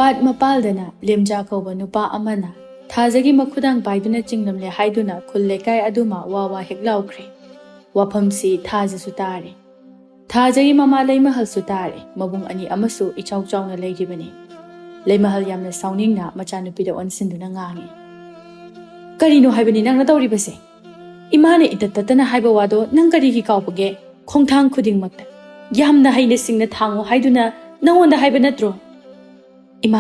ꯄꯥꯠ ꯃꯄꯥꯜꯗꯅ ꯂꯦꯝꯖꯥ ꯀꯧꯕ ꯅꯨꯄꯥ ꯑꯃꯅ ꯊꯥꯖꯒꯤ ꯃꯈꯨꯗꯥꯡ ꯄꯥꯏꯗꯨꯅ ꯆꯤꯡꯂꯝꯂꯦ ꯍꯥꯏꯗꯨꯅ ꯈꯨꯜ ꯂꯩꯀꯥꯏ ꯑꯗꯨꯃ ꯋꯥ ꯋꯥ ꯍꯦꯛ ꯂꯥꯎꯈ꯭ꯔꯦ꯫ ꯋꯥꯐꯝꯁꯤ ꯊꯥꯖꯁꯨ ꯇꯥꯔꯦ꯫ ꯊꯥꯖꯒꯤ ꯃꯃꯥ ꯂꯩꯃꯍꯜꯁꯨ ꯇꯥꯔꯦ꯫ ꯃꯕꯨꯡ ꯑꯅꯤ ꯑꯃꯁꯨ ꯏꯆꯥꯎ ꯆꯥꯎꯅ ꯂꯩꯔꯤꯕꯅꯤ꯫ ꯂꯩꯃꯍꯜ ꯌꯥꯝꯅ ꯁꯥꯎꯅꯤꯡꯅ ꯃꯆꯥꯅꯨꯄꯤꯗ ꯑꯣꯟꯁꯤꯟꯗꯨꯅ ꯉꯥꯡꯉꯤ꯫ ꯀꯔꯤꯅꯣ ꯍꯥꯏꯕꯅꯤ ꯅꯪꯅ ꯇꯧꯔꯤꯕꯁꯦ? ꯏꯃꯥꯅ ꯏꯇꯠ ꯇꯠꯇꯅ ꯍꯥꯏꯕ ꯋꯥꯗꯣ ꯅꯪ ꯀꯔꯤꯒꯤ ꯀꯥꯎꯕꯒꯦ? ꯈꯣꯡꯊꯥꯡ ꯈꯨꯗꯤꯡꯃꯛꯇ ꯌꯥꯝꯅ ꯍꯩꯅ ꯁꯤꯡꯅ ꯊꯥꯡꯉꯨ ꯍꯥꯏꯗꯨꯅ ꯅꯪꯉꯣꯟꯗ ꯍꯥꯏꯕ ꯅꯠꯇ꯭ꯔꯣ? ꯏꯃꯥ,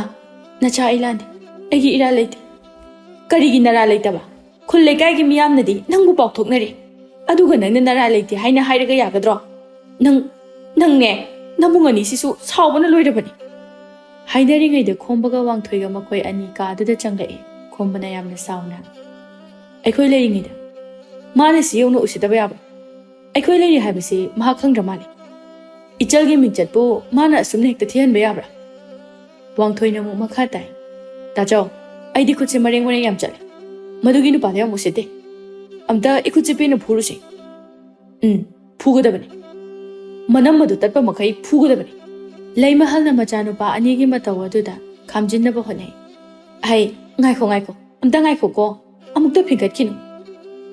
ꯅꯆꯥ ꯑꯩ ꯂꯥꯟꯗꯦ꯫ ꯑꯩꯒꯤ ꯏꯔꯥꯜ ꯂꯩꯇꯦ꯫ ꯀꯔꯤꯒꯤ ꯅꯔꯥ ꯂꯩꯇꯕ? ꯈꯨꯜ ꯂꯩꯀꯥꯏꯒꯤ ꯃꯤꯌꯥꯝꯅꯗꯤ ꯅꯪꯕꯨ ꯄꯥꯎꯊꯣꯛꯅꯔꯤ꯫ ꯑꯗꯨꯒ ꯅꯪꯅ ꯅꯔꯥ ꯂꯩꯇꯦ ꯍꯥꯏꯅ ꯍꯥꯏꯔꯒ ꯌꯥꯒꯗ꯭ꯔꯣ? ꯅꯪꯅꯦ ꯅꯕꯨꯡ ꯑꯅꯤꯁꯤꯁꯨ ꯁꯥꯎꯕꯅ ꯂꯣꯏꯔꯕꯅꯤ꯫ ꯍꯥꯏꯅꯔꯤꯉꯩꯗ ꯈꯣꯝꯕꯒ ꯋꯥꯡꯊꯣꯏꯒ ꯃꯈꯣꯏ ꯑꯅꯤ ꯀꯥꯗꯨꯗ ꯆꯪꯂꯛꯏ꯫ ꯈꯣꯝꯕꯅ ꯌꯥꯝꯅ ꯁꯥꯎꯅ, ꯑꯩꯈꯣꯏ ꯂꯩꯔꯤꯉꯩꯗ ꯃꯥꯅ ꯁꯤ ꯌꯧꯅ ꯎꯁꯤꯠꯇꯕ ꯌꯥꯕ꯭ꯔꯥ? ꯑꯩꯈꯣꯏ ꯂꯩꯔꯤ ꯍꯥꯏꯕꯁꯤ ꯃꯍꯥꯛ ꯈꯪꯗ꯭ꯔ ꯃꯥꯜꯂꯦ꯫ ꯏꯆꯜꯒꯤ ꯃꯤꯡꯆꯠꯄꯨ ꯃꯥꯅ ꯑꯁꯨꯝꯅ ꯍꯦꯛꯇ ꯊꯤꯍꯟꯕ ꯌꯥꯕ꯭ꯔꯥ? ꯋꯥꯡꯊꯣꯏꯅ ꯑꯃꯨꯛ ꯃꯈꯥ ꯇꯥꯏ, ꯇꯥꯆꯧ, ꯑꯩꯗꯤ ꯈꯨꯠꯁꯦ ꯃꯔꯦꯡ ꯌꯥꯝ ꯆꯠꯂꯦ꯫ ꯃꯗꯨꯒꯤ ꯅꯨꯄꯥꯗꯣ ꯌꯥꯝ ꯎꯁꯤꯠꯇꯦ꯫ ꯑꯝꯇ ꯏꯈꯨꯠꯁꯦ ꯄꯦꯟꯅ ꯐꯨꯔꯨꯁꯤ꯫ ꯐꯨꯒꯗꯕꯅꯤ꯫ ꯃꯅꯝ ꯑꯗꯨ ꯇꯠꯄ ꯃꯈꯩ ꯐꯨꯒꯗꯕꯅꯤ꯫ ꯂꯩꯃꯍꯜꯅ ꯃꯆꯥꯅꯨꯄꯥ ꯑꯅꯤꯒꯤ ꯃꯇꯧ ꯑꯗꯨꯗ ꯈꯥꯝꯖꯤꯟꯅꯕ ꯍꯣꯠꯅꯩ꯫ ꯉꯥꯏꯈꯣ, ꯑꯝꯇ ꯉꯥꯏꯈꯣꯀꯣ, ꯑꯃꯨꯛꯇ ꯐꯤꯡꯒꯠꯈꯤꯅꯨ꯫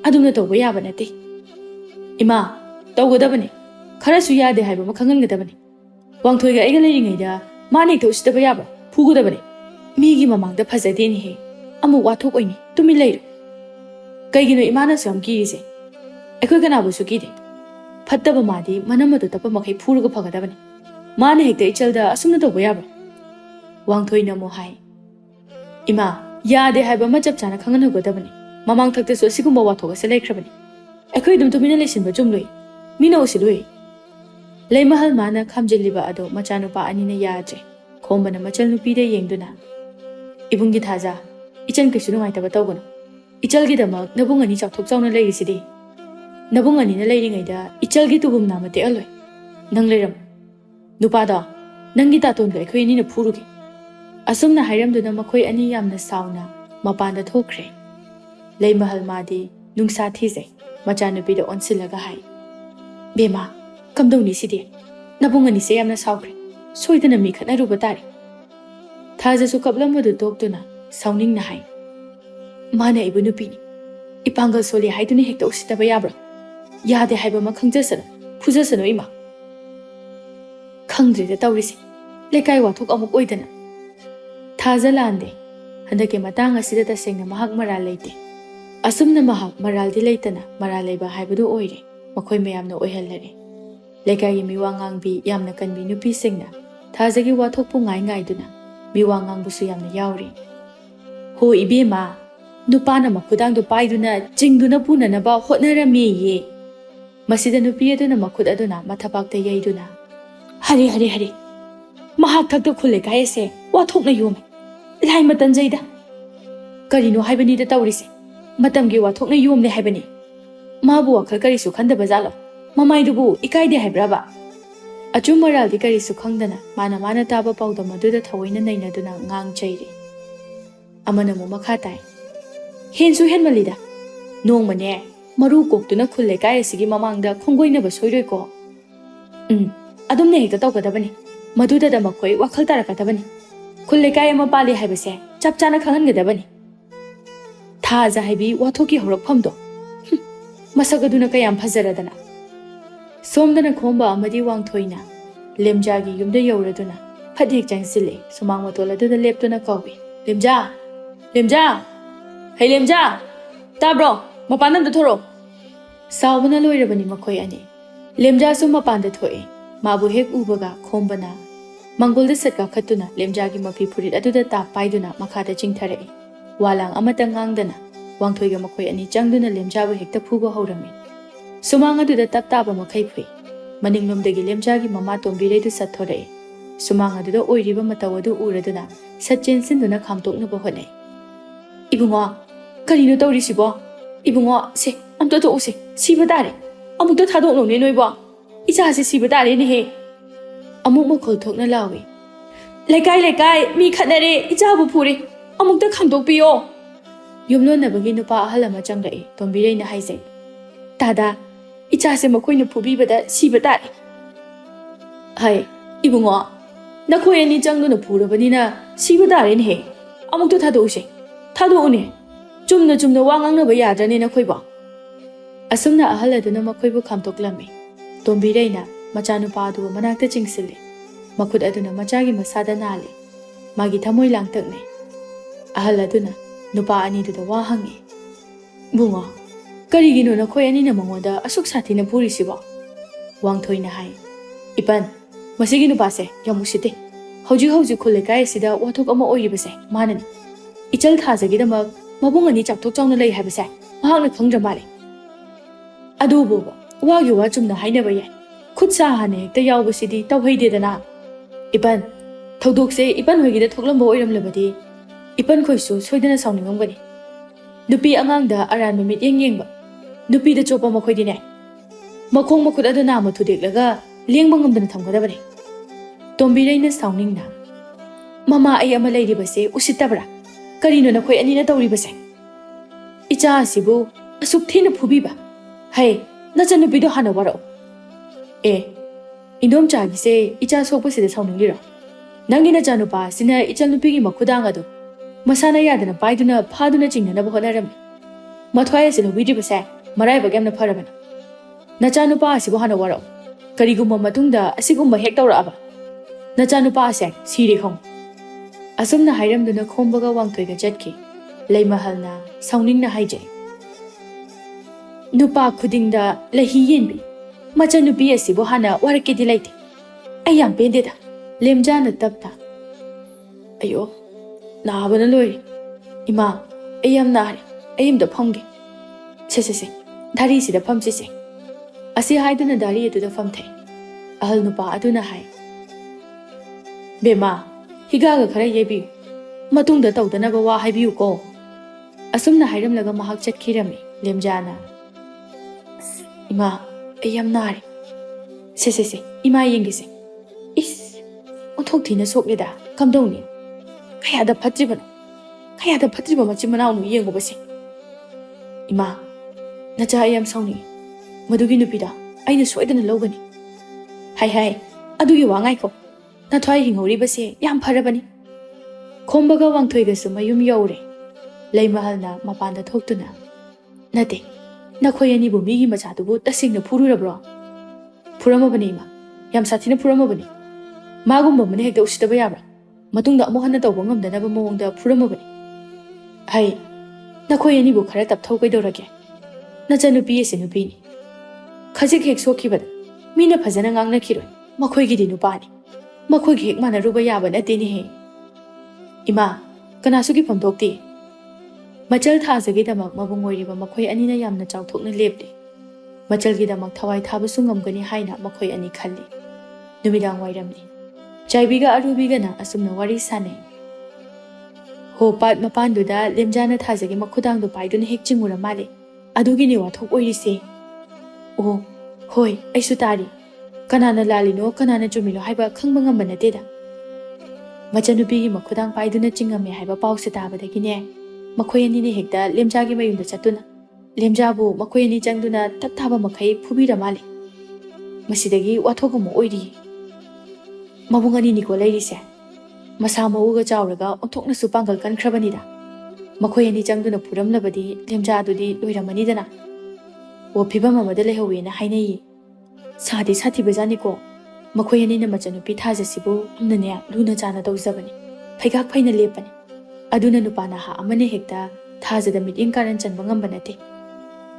ꯑꯗꯨꯅ ꯇꯧꯕ ꯌꯥꯕ ꯅꯠꯇꯦ꯫ ꯏꯃꯥ, ꯇꯧꯒꯗꯕꯅꯤ꯫ ꯈꯔꯁꯨ ꯌꯥꯗꯦ ꯍꯥꯏꯕ ꯑꯃ ꯈꯪꯍꯟꯒꯗꯕꯅꯤ꯫ ꯋꯥꯡꯊꯣꯏꯒ ꯑꯩꯒ ꯂꯩꯔꯤꯉꯩꯗ ꯃꯥꯅ ꯍꯦꯛꯇ ꯎꯁꯤꯠꯇꯕ ꯌꯥꯕ꯭ꯔꯥ? ꯐꯨꯒꯗꯕꯅꯤ꯫ ꯃꯤꯒꯤ ꯃꯃꯥꯡꯗ ꯐꯖꯗꯦꯅꯦꯍꯦ꯫ ꯑꯃꯨꯛ ꯋꯥꯊꯣꯛꯑꯣꯏꯅꯤ, ꯇꯨꯃꯤꯟ ꯂꯩꯔꯣ꯫ ꯀꯩꯒꯤꯅꯣ ꯏꯃꯥꯅꯁꯨ ꯌꯥꯝ ꯀꯤꯔꯤꯁꯦ? ꯑꯩꯈꯣꯏ ꯀꯅꯥꯕꯨꯁꯨ ꯀꯤꯗꯦ꯫ ꯐꯠꯇꯕ ꯃꯥꯗꯤ ꯃꯅꯝ ꯑꯗꯨ ꯇꯞꯄ ꯃꯈꯩ ꯐꯨꯔꯒ ꯐꯒꯗꯕꯅꯤ꯫ ꯃꯥꯅ ꯍꯦꯛꯇ ꯏꯆꯜꯗ ꯑꯁꯨꯝꯅ ꯇꯧꯕ ꯌꯥꯕ꯭ꯔꯥ? ꯋꯥꯡꯊꯣꯏꯅ ꯑꯃꯨꯛ ꯍꯥꯏ, ꯏꯃꯥ, ꯌꯥꯗꯦ ꯍꯥꯏꯕ ꯑꯃ ꯆꯞ ꯆꯥꯅ ꯈꯪꯍꯟꯍꯧꯒꯗꯕꯅꯤ꯫ ꯃꯃꯥꯡꯊꯛꯇꯁꯨ ꯑꯁꯤꯒꯨꯝꯕ ꯋꯥꯊꯣꯛ ꯑꯁꯤ ꯂꯩꯈ꯭ꯔꯕꯅꯤ꯫ ꯑꯩꯈꯣꯏ ꯑꯗꯨꯝ ꯇꯨꯃꯤꯟꯅ ꯂꯩꯁꯤꯟꯕ ꯆꯨꯝꯂꯣꯏ꯫ ꯃꯤꯅ ꯎꯁꯤꯠꯂꯣꯏ꯫ ꯂꯩꯃꯍꯜ ꯃꯥꯅ ꯈꯥꯝꯖꯤꯜꯂꯤꯕ ꯑꯗꯣ ꯃꯆꯥꯅꯨꯄꯥ ꯑꯅꯤꯅ ꯌꯥꯗ꯭ꯔꯦ꯫ ꯈꯣꯝꯕꯅ ꯃꯆꯜꯅꯨꯄꯤꯗ ꯌꯦꯡꯗꯨꯅ, ꯏꯕꯨꯡꯒꯤ ꯊꯥꯖ, ꯏꯆꯟ ꯀꯩꯁꯨ ꯅꯨꯡꯉꯥꯏꯇꯕ ꯇꯧꯒꯅꯨ꯫ ꯏꯆꯜꯒꯤꯗꯃꯛ ꯅꯕꯨꯡ ꯑꯅꯤ ꯆꯥꯎꯊꯣꯛ ꯆꯥꯎꯅ ꯂꯩꯔꯤꯁꯤꯗꯤ꯫ ꯅꯕꯨꯡ ꯑꯅꯤꯅ ꯂꯩꯔꯤꯉꯩꯗ ꯏꯆꯜꯒꯤ ꯇꯨꯒꯨꯝ ꯅꯥꯝꯃ ꯇꯦꯛꯍꯜꯂꯣꯏ꯫ ꯅꯪ ꯂꯩꯔꯝꯃꯨ꯫ ꯅꯨꯄꯥꯗꯣ, ꯅꯪꯒꯤ ꯇꯥꯇꯣꯟꯗꯣ ꯑꯩꯈꯣꯏ ꯑꯅꯤꯅ ꯐꯨꯔꯨꯒꯦ꯫ ꯑꯁꯨꯝꯅ ꯍꯥꯏꯔꯝꯗꯨꯅ ꯃꯈꯣꯏ ꯑꯅꯤ ꯌꯥꯝꯅ ꯁꯥꯎꯅ ꯃꯄꯥꯟꯗ ꯊꯣꯛꯈ꯭ꯔꯦ꯫ ꯂꯩꯃꯍꯜ ꯃꯥꯗꯤ ꯅꯨꯡꯁꯥ ꯊꯤꯖꯩ꯫ ꯃꯆꯥꯅꯨꯄꯤꯗ ꯑꯣꯟꯁꯤꯜꯂꯒ ꯍꯥꯏ, ꯕꯦꯝꯃ, ꯀꯝꯗꯧꯅꯤ ꯁꯤꯗꯤ? ꯅꯕꯨꯡ ꯑꯅꯤꯁꯦ ꯌꯥꯝꯅ ꯁꯥꯎꯈ꯭ꯔꯦ꯫ ꯁꯣꯏꯗꯅ ꯃꯤ ꯈꯠꯅꯔꯨꯕ ꯇꯥꯔꯦ꯫ ꯊꯥꯖꯁꯨ ꯀꯞꯂꯝꯕꯗꯨ ꯇꯣꯛꯇꯨꯅ ꯁꯥꯎꯅꯤꯡꯅ ꯍꯥꯏ, ꯃꯥꯅ ꯑꯩꯕꯨ ꯅꯨꯄꯤꯅꯤ, ꯏꯄꯥꯡꯒꯜ ꯁꯣꯜꯂꯤ ꯍꯥꯏꯗꯨꯅ ꯍꯦꯛꯇ ꯎꯁꯤꯠꯇꯕ ꯌꯥꯕ꯭ꯔꯥ? ꯌꯥꯗꯦ ꯍꯥꯏꯕ ꯑꯃ ꯈꯪꯖꯁꯅꯨ, ꯐꯨꯖꯁꯅꯨ ꯏꯃꯥ꯫ ꯈꯪꯗ꯭ꯔꯦꯗ ꯇꯧꯔꯤꯁꯦ, ꯂꯩꯀꯥꯏ ꯋꯥꯊꯣꯛ ꯑꯃꯨꯛ ꯑꯣꯏꯗꯅ꯫ ꯊꯥꯖ ꯂꯥꯟꯗꯦ꯫ ꯍꯟꯗꯛꯀꯤ ꯃꯇꯥꯡ ꯑꯁꯤꯗ ꯇꯁꯦꯡꯅ ꯃꯍꯥꯛ ꯃꯔꯥꯜ ꯂꯩꯇꯦ꯫ ꯑꯁꯨꯝꯅ ꯃꯍꯥꯛ ꯃꯔꯥꯜꯗꯤ ꯂꯩꯇꯅ ꯃꯔꯥꯜ ꯂꯩꯕ ꯍꯥꯏꯕꯗꯨ ꯑꯣꯏꯔꯦ꯫ ꯃꯈꯣꯏ ꯃꯌꯥꯝꯅ ꯑꯣꯏꯍꯜꯂꯔꯦ꯫ ꯂꯩꯀꯥꯏꯒꯤ ꯃꯤꯋꯥ ꯉꯥꯡꯕꯤ ꯌꯥꯝꯅ ꯀꯟꯕꯤ ꯅꯨꯄꯤꯁꯤꯡꯅ ꯊꯥꯖꯒꯤ ꯋꯥꯊꯣꯛꯄꯨ ꯉꯥꯏꯗꯨꯅ ꯃꯤꯋꯥ ꯉꯥꯡꯕꯁꯨ ꯌꯥꯝꯅ ꯌꯥꯎꯔꯤ꯫ ꯍꯣ ꯏꯕꯦꯝꯃ, ꯅꯨꯄꯥꯅ ꯃꯈꯨꯗꯥꯡꯗꯨ ꯄꯥꯏꯗꯨꯅ ꯆꯤꯡꯗꯨꯅ ꯄꯨꯅꯅꯕ ꯍꯣꯠꯅꯔꯝꯃꯦꯌꯦ꯫ ꯃꯁꯤꯗ ꯅꯨꯄꯤ ꯑꯗꯨꯅ ꯃꯈꯨꯠ ꯑꯗꯨꯅ ꯃꯊꯕꯥꯛꯇ ꯌꯩꯗꯨꯅ, ꯍꯔꯦ, ꯃꯍꯥꯛ ꯊꯛꯇ ꯈꯨꯜ ꯂꯩꯀꯥꯏ ꯑꯁꯦ ꯋꯥꯊꯣꯛꯅ ꯌꯣꯝꯃꯦ꯫ ꯂꯥꯏꯃ ꯇꯟꯖꯩꯗ꯫ ꯀꯔꯤꯅꯣ ꯍꯥꯏꯕꯅꯤꯗ ꯇꯧꯔꯤꯁꯦ? ꯃꯇꯝꯒꯤ ꯋꯥꯊꯣꯛꯅ ꯌꯣꯝꯂꯦ ꯍꯥꯏꯕꯅꯤ꯫ ꯃꯥꯕꯨ ꯋꯥꯈꯜ ꯀꯔꯤꯁꯨ ꯈꯟꯗꯕ ꯖꯥꯠꯂꯣ? ꯃꯃꯥꯏꯗꯨꯕꯨ ꯏꯀꯥꯏꯗꯦ ꯍꯥꯏꯕ꯭ꯔꯕ? ꯑꯆꯨꯝ ꯃꯔꯥꯜꯗꯤ ꯀꯔꯤꯁꯨ ꯈꯪꯗꯅ ꯃꯥꯅ ꯇꯥꯕ ꯄꯥꯎꯗꯝ ꯑꯗꯨꯗ ꯊꯑꯣꯏꯅ ꯅꯩꯅꯗꯨꯅ ꯉꯥꯡ-ꯆꯩꯔꯤ꯫ ꯑꯃꯅ ꯑꯃꯨꯛ ꯃꯈꯥ ꯇꯥꯏ, ꯍꯦꯟꯁꯨ ꯍꯦꯟꯃꯜꯂꯤꯗ꯫ ꯅꯣꯡꯃꯅꯦ ꯃꯔꯨ ꯀꯣꯛꯇꯨꯅ ꯈꯨꯜ ꯂꯩꯀꯥꯏ ꯑꯁꯤꯒꯤ ꯃꯃꯥꯡꯗ ꯈꯣꯡꯒꯣꯏꯅꯕ ꯁꯣꯏꯔꯣꯏꯀꯣ? ꯑꯗꯨꯝꯅ ꯍꯦꯛꯇ ꯇꯧꯒꯗꯕꯅꯤ꯫ ꯃꯗꯨꯗ ꯃꯈꯣꯏ ꯋꯥꯈꯜ ꯇꯥꯔꯛꯀꯗꯕꯅꯤ꯫ ꯈꯨꯜ ꯂꯩꯀꯥꯏ ꯑꯃ ꯄꯥꯜꯂꯤ ꯍꯥꯏꯕꯁꯦ ꯆꯞ ꯆꯥꯅ ꯈꯪꯍꯟꯒꯗꯕꯅꯤ꯫ ꯊꯥꯖ ꯍꯥꯏꯕꯤ ꯋꯥꯊꯣꯛꯀꯤ ꯍꯧꯔꯛꯐꯝꯗꯣ, ꯃꯁꯛ ꯑꯗꯨꯅ ꯀꯌꯥꯝ ꯐꯖꯔꯗꯅ꯫ ꯁꯣꯝꯗꯅ ꯈꯣꯝꯕ ꯑꯃꯗꯤ ꯋꯥꯡꯊꯣꯏꯅ ꯂꯦꯝꯖꯥꯒꯤ ꯌꯨꯝꯗ ꯌꯧꯔꯗꯨꯅ ꯐꯠ ꯍꯦꯛ ꯆꯪꯁꯤꯜꯂꯦ꯫ ꯁꯨꯃꯥꯡ ꯃꯇꯣꯜ ꯑꯗꯨꯗ ꯂꯦꯞꯇꯨꯅ ꯀꯧꯏ, ꯂꯦꯝꯖꯥ, ꯍꯩ ꯂꯦꯝꯖꯥ, ꯇꯥꯕ꯭ꯔꯣ? ꯃꯄꯥꯟꯗ ꯑꯝꯇ ꯊꯣꯔꯛꯑꯣ꯫ ꯁꯥꯎꯕꯅ ꯂꯣꯏꯔꯕꯅꯤ ꯃꯈꯣꯏ ꯑꯅꯤ꯫ ꯂꯦꯝꯖꯥꯁꯨ ꯃꯄꯥꯟꯗ ꯊꯣꯛꯏ꯫ ꯃꯥꯕꯨ ꯍꯦꯛ ꯎꯕꯒ ꯈꯣꯝꯕꯅ ꯃꯥꯡꯒꯣꯜꯗ ꯁꯠ ꯀꯥꯈꯠꯇꯨꯅ ꯂꯦꯝꯖꯥꯒꯤ ꯃꯐꯤ ꯐꯨꯔꯤꯠ ꯑꯗꯨꯗ ꯇꯥꯞ ꯄꯥꯏꯗꯨꯅ ꯃꯈꯥꯗ ꯆꯤꯡꯊꯔꯛꯏ꯫ ꯋꯥꯂꯥꯡ ꯑꯃꯠꯇ ꯉꯥꯡꯗꯅ ꯋꯥꯡꯊꯣꯏꯒ ꯃꯈꯣꯏ ꯑꯅꯤ ꯆꯪꯗꯨꯅ ꯂꯦꯝꯖꯥꯕꯨ ꯍꯦꯛꯇ ꯐꯨꯕ ꯍꯧꯔꯝꯃꯤ꯫ ꯁꯨꯃꯥꯡ ꯑꯗꯨꯗ ꯇꯞ ꯇꯥꯕ ꯃꯈꯩ ꯐꯨꯏ꯫ ꯃꯅꯤꯡꯂꯣꯝꯗꯒꯤ ꯂꯦꯝꯖꯥꯒꯤ ꯃꯃꯥ ꯇꯣꯝꯕꯤꯔꯩꯗꯨ ꯁꯠꯊꯣꯔꯛꯏ꯫ ꯁꯨꯃꯥꯡ ꯑꯗꯨꯗ ꯑꯣꯏꯔꯤꯕ ꯃꯇꯧ ꯑꯗꯨ ꯎꯔꯗꯨꯅ ꯁꯠ ꯆꯦꯟꯁꯤꯟꯗꯨꯅ ꯈꯥꯝꯇꯣꯛꯅꯕ ꯍꯣꯠꯅꯩ꯫ ꯏꯕꯨꯡꯉꯣ, ꯀꯔꯤꯅꯣ ꯇꯧꯔꯤꯁꯤꯕꯣ? ꯏꯕꯨꯡꯉꯣ, ꯁꯦ ꯑꯝꯇ ꯊꯣꯛꯎꯁꯦ, ꯁꯤꯕ ꯇꯥꯔꯦ꯫ ꯑꯃꯨꯛꯇ ꯊꯥꯗꯣꯛꯅꯧꯅꯦ ꯅꯣꯏꯕꯣ꯫ ꯏꯆꯥꯁꯦ ꯁꯤꯕ ꯇꯥꯔꯦꯅꯦꯍꯦ꯫ ꯑꯃꯨꯛ ꯃꯈꯣꯜ ꯊꯣꯛꯅ ꯂꯥꯎꯏ, ꯂꯩꯀꯥꯏ, ꯃꯤ ꯈꯠꯅꯔꯦ, ꯏꯆꯥꯕꯨ ꯐꯨꯔꯦ, ꯑꯃꯨꯛꯇ ꯈꯥꯝꯗꯣꯛꯄꯤꯌꯣ꯫ ꯌꯨꯝꯂꯣꯟꯅꯕꯒꯤ ꯅꯨꯄꯥ ꯑꯍꯜ ꯑꯃ ꯆꯪꯂꯛꯏ꯫ ꯇꯣꯝꯕꯤꯔꯩꯅ ꯍꯥꯏꯖꯩ, ꯗꯥꯗꯥ, ꯏꯆꯥꯁꯦ ꯃꯈꯣꯏꯅ ꯐꯨꯕꯤꯕꯗ ꯁꯤꯕ ꯇꯥꯔꯦ꯫ ꯏꯕꯨꯡꯉꯣ, Nakhoi ani changduna phurabanina siba darene he. Amukta thadose. Thadone. Chumna wa ngangnaba yadrane nakhoi ba. Asumna ahal aduna makhoibu khamtoklami. Tombireina machanupa adu manakta chingsile. Makhut aduna machagi masada nale. Magi thamoi langtakne. Ahal aduna nupa ani duda wa hangi. Bunga. Karigino nakhoi ani na mangoda asuk sathi na phuri siba. Wangthoi na hai. Ipan. Masigi nupase yamusite. Hauji khule kai sida wathok ama oiribase manani. Ichal thajagi damak mabung ani chakthok chawna lei haibase. Mahakna khangdra male. Adubo wagi wa chumna hainaba yai. Khutsa hane hekta yawbasidi tawhaidedana. Ipan thodokse ipan hoigida thoklamba oiramlabadi ipan khoisu soidana sawningam Nupi angangda aran mimit yengba. Nupi da chopa makhoidine. Makhong makhut aduna ma thudeklaga lengba ngamdana thamgadabane. Tombireina sawningna. Mama ai ama leiribase usittabra. Karino nakhoi anina tawribase. Icha asibu asuk thina phubiba. Hai nachanupido hana warao. Indom chagise icha sokpasida sawningiro. Nangi nachanupa sina ichal nupigi makhudang adu. Masana yadana paiduna phaduna chingnanaba honarami. Mathwai asina widribase maraiba gemna pharabana. Nachanupa asibu hana warao. Karigumma matungda asigumma hek tawraba. Nachanupa ase siri khong. Asumna hairamduna khombaga wangthoiga chatki. Leimahalna sawningna haije. Nupa khudingda lahi yenbi. Machanupi asibu hana warakedi laite. Ayam pendeda. Lemjana tapta. Ayo. Naabana loi. Ima. Ayam nare. Ayam da phamge. Se. Dari sida phamsise. Asi haiduna dari edu da phamthai. Ahal nupa aduna hai. Bema. Higaga khara yebi. Matungda tawdanaba wa haibiu ko. Asumna hairamlaga mahak chatkirami. Lemjana. Ima. Ayam nare. Se. Ima yengise. Is. Onthok thina sokleda. Kamdongni. Kayada phatribano. Kayada phatriba machimanawnu yengobase. Ima. Nacha ayam sawni. Madugi nupida. Aina soidana logani. Hai. Adugi wa ngai ko. Nathwai hingoribase yam pharabani. Khombaga wangthoigasu mayum yaure. Leimahalna mapanda thoktuna. Nate. Nakhoi ani bu migi machadubu tasingna phururabro. Phuramabani ima. Yam sathina phuramabani. Magumba mane hekta usitaba yabra. Matungda amu hanna tawba ngamdanaba mawongda phuramabani. Hai. Nakhoi ani bu khara tapthau kaidorage. Nachanupi ase nupini. Khajik hek sokhibada. Mina phajana ngangna khiroi. Makhoi gidi nupani. Makhoi hek manaruba yaba nateni he. Ima. Kanasugi phamdokti. Machal thajagi damak mabung oiriba makhoi anina yamna chawthokna lepde. Machal gi damak thawai thabasu ngamgani haina makhoi ani khalli. Numidang wairamni. Chaibiga arubiga na asumna wari sane. Ho pat mapanduda lemjana thajagi makhudangdu paiduna hek chingura male. Adugini wathok oirise. Oh, hoi, aisu tari. Kanana lalino, kanana chumilo haiba khangba ngamba nateda. Machanupigi makhudang paiduna chingame haiba pause tabadagine. Makhoi ani ne hekta lemjagi mayunda chatuna. Lemjabu makhoi ani changduna tapthaba makhai phubira male. Masidagi wathokama oiri. Mabungani niko leirise. Masa mauga chawraga onthokna su pangal kankhrabanida. Makhoi ani changduna phuramlabadi lemjadudi loiramanidana. Wo phibam amada lehowena hainai. Sadi bajani ko. Makhoi ani na machanupi thajasibu amnane luna chana tawjabani. Phaigak phaina lepani. Aduna nupana ha amane hekta thajada miting karan chanba ngamba nate.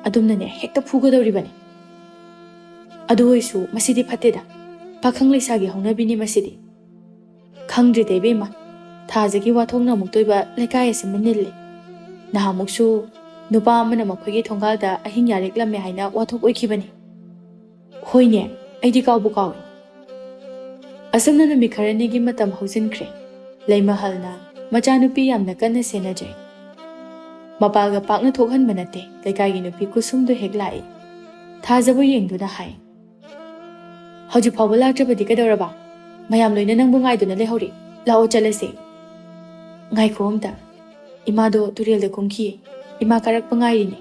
Adumnane hekta phugadoribani. Adu hoisu masidi phateda. Pakhang leisagi haunabini masidi. Khangdri debema. Thajagi wathongna muktoiba lekai ase manille. Nahamuksu nupa amana makhoigi thongalda ahing yareklamme haina wathok oikhibani. Hoine aidi kawbu kawi. Asamna numi kharanigi matam haujinkre. Leimahalna machanupi yamna kanna senajai. Mapaga pakna thokhanba nate leikaigi nupi kusumdu hek lai. Thajabu yengduna hai. Hauji phawba laktrabadi kadoraba. Mayam loina nangbu ngaiduna lehori. Lao chalase. Ngaikho amta. Imado turelda kumki. Ima karakpa ngairini.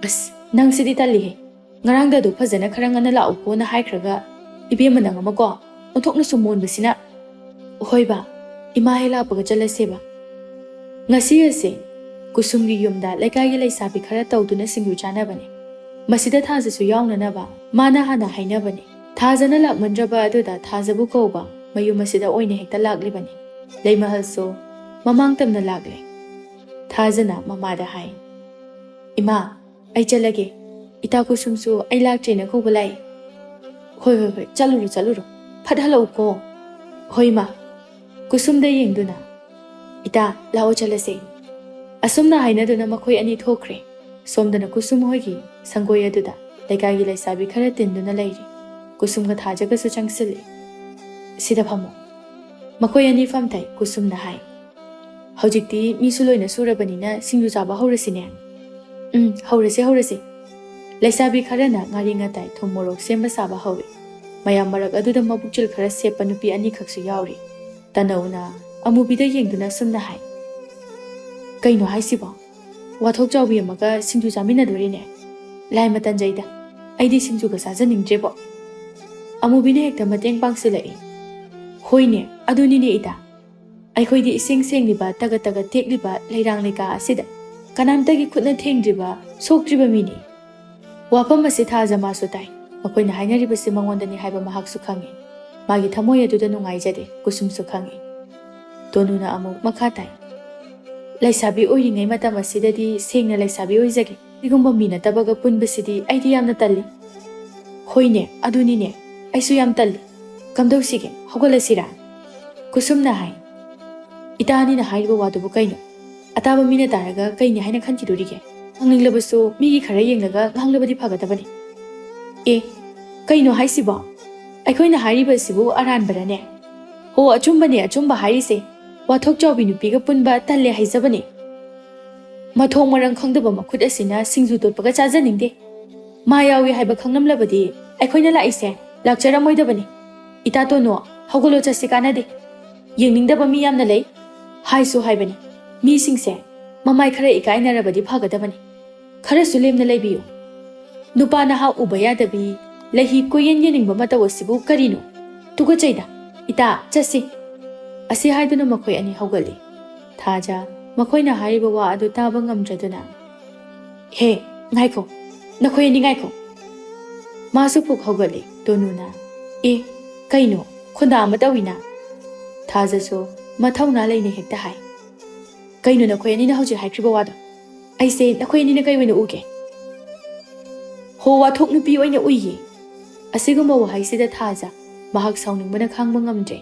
As nang sidi talihe. Ngarangda do phajana kharangana lao ko na haikhraga. Ibema nangama ko. Onthokna sumon basina. ꯍꯣꯏ ꯕꯥ ꯏꯃꯥ ꯍꯦꯛ ꯂꯥꯛꯄꯒ ꯆꯠꯂꯁꯦꯕ ꯉꯁꯤ ꯑꯁꯦ ꯀꯨꯁꯨꯝꯒꯤ ꯌꯨꯝꯗ ꯂꯩꯀꯥꯏꯒꯤ ꯂꯩꯁꯥꯕꯤ ꯈꯔ ꯇꯧꯗꯨꯅ ꯁꯤꯡꯖꯨ ꯆꯥꯅꯕꯅꯤ ꯃꯁꯤꯗ ꯊꯥꯖꯁꯨ ꯌꯥꯎꯅꯅꯕ ꯃꯥꯅ ꯍꯥꯟꯅ ꯍꯥꯏꯅꯕꯅꯤ ꯊꯥꯖꯅ ꯂꯥꯛꯃꯟꯗ꯭ꯔꯕ ꯑꯗꯨꯗ ꯊꯥꯖꯕꯨ ꯀꯧꯕ ꯃꯌꯨꯝ ꯑꯁꯤꯗ ꯑꯣꯏꯅ ꯍꯦꯛꯇ ꯂꯥꯛꯂꯤꯕꯅꯤ ꯂꯩꯃꯍꯜꯁꯨ ꯃꯃꯥꯡ ꯇꯝꯅ ꯂꯥꯛꯂꯦ ꯊꯥꯖꯅ ꯃꯃꯥꯗ ꯍꯥꯏ ꯏꯃꯥ ꯑꯩ ꯆꯠꯂꯒꯦ ꯏꯇꯥ ꯀꯨꯁꯨꯝꯁꯨ ꯑꯩ ꯂꯥꯛꯇ꯭ꯔꯦꯅ ꯀꯧꯕ ꯂꯥꯛꯏ ꯍꯣꯏ ꯍꯣꯏ ꯍꯣꯏ ꯆꯠꯂꯨꯔꯣ ꯐꯠ ꯍꯜꯂꯛꯎꯀꯣ ꯍꯣꯏ ꯏꯃꯥ ꯀꯨꯁꯨꯝꯗ ꯌꯦꯡꯗꯨꯅ ꯏꯇꯥ ꯂꯥꯛꯑꯣ ꯆꯠꯂꯁꯦ ꯑꯁꯨꯝꯅ ꯍꯥꯏꯅꯗꯨꯅ ꯃꯈꯣꯏ ꯑꯅꯤ ꯊꯣꯛꯈ꯭ꯔꯦ ꯁꯣꯝꯗꯅ ꯀꯨꯁꯨꯝ ꯍꯣꯏꯒꯤ ꯁꯪꯒꯣꯏ ꯑꯗꯨꯗ ꯂꯩꯀꯥꯏꯒꯤ ꯂꯩꯁꯥꯕꯤ ꯈꯔ ꯇꯤꯟꯗꯨꯅ ꯂꯩꯔꯤ ꯀꯨꯁꯨꯝꯒ ꯊꯥꯖꯒꯁꯨ ꯆꯪꯁꯤꯜꯂꯤ ꯁꯤꯗ ꯐꯝꯃꯣ ꯃꯈꯣꯏ ꯑꯅꯤ ꯐꯝꯊꯩ ꯀꯨꯁꯨꯝꯅ ꯍꯥꯏ ꯍꯧꯖꯤꯛꯇꯤ ꯃꯤꯁꯨ ꯂꯣꯏꯅ ꯁꯨꯔꯕꯅꯤꯅ ꯁꯤꯡꯖꯨ ꯆꯥꯕ ꯍꯧꯔꯁꯤꯅꯦ ꯍꯧꯔꯁꯦ ꯂꯩꯁꯥꯕꯤ ꯈꯔꯅ ꯉꯥꯔꯤ ꯉꯥꯇꯥꯏ ꯊꯨꯝ ꯃꯣꯔꯣꯛ ꯁꯦꯝꯕ ꯁꯥꯕ ꯍꯧꯏ ꯃꯌꯥꯝ ꯃꯔꯛ ꯑꯗꯨꯗ ꯃꯕꯨꯛꯆꯦꯜ ꯈꯔ ꯁꯦꯞꯄ ꯅꯨꯄꯤ ꯑꯅꯤꯈꯛꯁꯨ ꯌꯥꯎꯔꯤ ꯇꯅꯧꯅ ꯑꯃꯨꯕꯤꯗ ꯌꯦꯡꯗꯨꯅ ꯁꯨꯝꯅ ꯍꯥꯏ ꯀꯩꯅꯣ ꯍꯥꯏꯁꯤꯕꯣ ꯋꯥꯊꯣꯛ ꯆꯥꯎꯕꯤ ꯑꯃꯒ ꯁꯤꯡꯖꯨ ꯆꯥꯃꯤꯟꯅꯗꯣꯔꯤꯅꯦ ꯂꯥꯏꯃ ꯇꯟꯖꯩꯗ ꯑꯩꯗꯤ ꯁꯤꯡꯖꯨꯒ ꯆꯥꯖꯅꯤꯡꯗ꯭ꯔꯦꯕꯣ ꯑꯃꯨꯕꯤꯅ ꯍꯦꯛꯇ ꯃꯇꯦꯡ ꯄꯥꯡꯁꯤꯜꯂꯛꯏ ꯍꯣꯏꯅꯦ ꯑꯗꯨꯅꯤꯅꯦ ꯏꯇꯥ ꯑꯩꯈꯣꯏꯗꯤ ꯏꯁꯦꯡ ꯁꯦꯡꯂꯤꯕ ꯇꯒꯠ ꯇꯒꯠ ꯇꯦꯛꯂꯤꯕ ꯂꯩꯔꯥꯡ ꯂꯩꯀꯥ ꯑꯁꯤꯗ ꯀꯅꯥꯝꯇꯒꯤ ꯈꯨꯠꯅ ꯊꯦꯡꯗ꯭ꯔꯤꯕ ꯁꯣꯛꯇ꯭ꯔꯤꯕ ꯃꯤꯅꯤ ꯋꯥꯐꯝ ꯑꯁꯤ ꯊꯥꯖ ꯃꯥꯁꯨ ꯇꯥꯏ ꯃꯈꯣꯏꯅ ꯍꯥꯏꯅꯔꯤꯕꯁꯤ ꯃꯉꯣꯟꯗꯅꯤ ꯍꯥꯏꯕ ꯃꯍꯥꯛꯁꯨ ꯈꯪꯏ ꯃꯥꯒꯤ ꯊꯃꯣꯏ ꯑꯗꯨꯗ ꯅꯨꯡꯉꯥꯏꯖꯗꯦ ꯀꯨꯁꯨꯝꯁꯨ ꯈꯪꯏ ꯇꯣꯅꯨꯅ ꯑꯃꯨꯛ ꯃꯈꯥ ꯇꯥꯏ ꯂꯩꯁꯥꯕꯤ ꯑꯣꯏꯔꯤꯉꯩ ꯃꯇꯝ ꯑꯁꯤꯗꯗꯤ ꯁꯦꯡꯅ ꯂꯩꯁꯥꯕꯤ ꯑꯣꯏꯖꯒꯦ ꯁꯤꯒꯨꯝꯕ ꯃꯤ ꯅꯠꯇꯕꯒ ꯄꯨꯟꯕꯁꯤꯗꯤ ꯑꯩꯗꯤ ꯌꯥꯝꯅ ꯇꯜꯂꯤ ꯍꯣꯏꯅꯦ ꯑꯗꯨꯅꯤꯅꯦ ꯑꯩꯁꯨ ꯌꯥꯝ ꯇꯜꯂꯤ ꯀꯝꯗꯧꯁꯤꯒꯦ ꯍꯧꯒꯠꯂꯁꯤꯔꯥ ꯀꯨꯁꯨꯝꯅ ꯍꯥꯏ ꯏꯇꯥꯅꯤꯅ ꯍꯥꯏꯔꯤꯕ ꯋꯥꯗꯨꯕꯨ ꯀꯩꯅꯣ ꯑꯇꯥꯕ ꯃꯤꯅ ꯇꯥꯔꯒ ꯀꯩꯅꯤ ꯍꯥꯏꯅ ꯈꯟꯈꯤꯗꯣꯔꯤꯒꯦ ꯉꯥꯡꯅꯤꯡꯂꯕꯁꯨ ꯃꯤꯒꯤ ꯈꯔ ꯌꯦꯡꯂꯒ ꯉꯥꯡꯂꯕꯗꯤ ꯐꯒꯗꯕꯅꯤ ꯑꯦ ꯀꯩꯅꯣ ꯍꯥꯏꯁꯤꯕꯣ ꯑꯩꯈꯣꯏꯅ ꯍꯥꯏꯔꯤꯕꯁꯤꯕꯨ ꯑꯔꯥꯟꯕꯔꯅꯦ ꯍꯣ ꯑꯆꯨꯝꯕꯅꯦ ꯑꯆꯨꯝꯕ ꯍꯥꯏꯔꯤꯁꯦ ꯋꯥꯊꯣꯛ ꯆꯥꯎꯕꯤ ꯅꯨꯄꯤꯒ ꯄꯨꯟꯕ ꯇꯜꯂꯦ ꯍꯥꯏꯖꯕꯅꯦ ꯃꯊꯣꯡ ꯃꯔꯝ ꯈꯪꯗꯕ ꯃꯈꯨꯠ ꯑꯁꯤꯅ ꯁꯤꯡꯖꯨ ꯇꯣꯠꯄꯒ ꯆꯥꯖꯅꯤꯡꯗꯦ ꯃꯥ ꯌꯥꯎꯏ ꯍꯥꯏꯕ ꯈꯪꯂꯝꯂꯕꯗꯤ ꯑꯩꯈꯣꯏꯅ ꯂꯥꯛꯏꯁꯦ ꯂꯥꯛꯆꯔꯝꯃꯣꯏꯗꯕꯅꯤ ꯏꯇꯥ ꯇꯣꯅꯣ ꯍꯧꯒꯠꯂꯣ ꯆꯠꯁꯤ ꯀꯥꯟꯅꯗꯦ ꯌꯦꯡꯅꯤꯡꯗꯕ ꯃꯤ ꯌꯥꯝꯅ ꯂꯩ ꯍꯥꯏꯁꯨ ꯍꯥꯏꯕꯅꯤ ꯃꯤꯁꯤꯡꯁꯦ ꯃꯃꯥꯏ ꯈꯔ ꯏꯀꯥꯏꯅꯔꯕꯗꯤ ꯐꯒꯗꯕꯅꯤ ꯈꯔꯁꯨ ꯂꯦꯝꯅ ꯂꯩꯕꯤꯌꯨ ꯅꯨꯄꯥ ꯅꯍꯥ ꯎꯕ ꯌꯥꯗꯕꯤ ꯂꯩꯍꯤ ꯀꯣꯏꯌꯦꯟ ꯌꯦꯡꯅꯤꯡꯕ ꯃꯇꯧ ꯑꯁꯤꯕꯨ ꯀꯔꯤꯅꯣ ꯇꯨꯀꯠꯆꯩꯗ ꯏꯇꯥ ꯆꯠꯁꯤ ꯑꯁꯤ ꯍꯥꯏꯗꯨꯅ ꯃꯈꯣꯏ ꯑꯅꯤ ꯍꯧꯒꯠꯂꯤ ꯊꯥꯖ ꯃꯈꯣꯏꯅ ꯍꯥꯏꯔꯤꯕ ꯋꯥ ꯑꯗꯨ ꯇꯥꯕ ꯉꯝꯗ꯭ꯔꯗꯨꯅ ꯍꯦ ꯉꯥꯏꯈꯣ ꯅꯈꯣꯏ ꯑꯅꯤ ꯉꯥꯏꯈꯣ ꯃꯥꯁꯨ ꯄꯨꯛ ꯍꯧꯒꯠꯂꯤ ꯇꯣꯅꯨꯅ ꯑꯦ ꯀꯩꯅꯣ ꯈꯨꯟꯗꯥ ꯑꯃ ꯇꯧꯏꯅ ꯊꯥꯖꯁꯨ ꯃꯊꯧꯅꯥ ꯂꯩꯅ ꯍꯦꯛꯇ ꯍꯥꯏ ꯀꯩꯅꯣ ꯅꯈꯣꯏ ꯑꯅꯤꯅ ꯍꯧꯖꯤꯛ ꯍꯥꯏꯈ꯭ꯔꯤꯕ ꯋꯥꯗꯣ ꯑꯩꯁꯦ ꯅꯈꯣꯏ ꯑꯅꯤꯅ ꯀꯩ ꯑꯣꯏꯅ ꯎꯒꯦ ꯍꯣ ꯋꯥꯊꯣꯛ ꯅꯨꯄꯤ ꯑꯣꯏꯅ ꯎꯏꯌꯦ ꯑꯁꯤꯒꯨꯝꯕ ꯋꯥꯍꯩꯁꯤꯗ ꯊꯥꯖ ꯃꯍꯥꯛ ꯁꯥꯎꯅꯤꯡꯕꯅ ꯈꯥꯡꯕ ꯉꯝꯗ꯭ꯔꯦ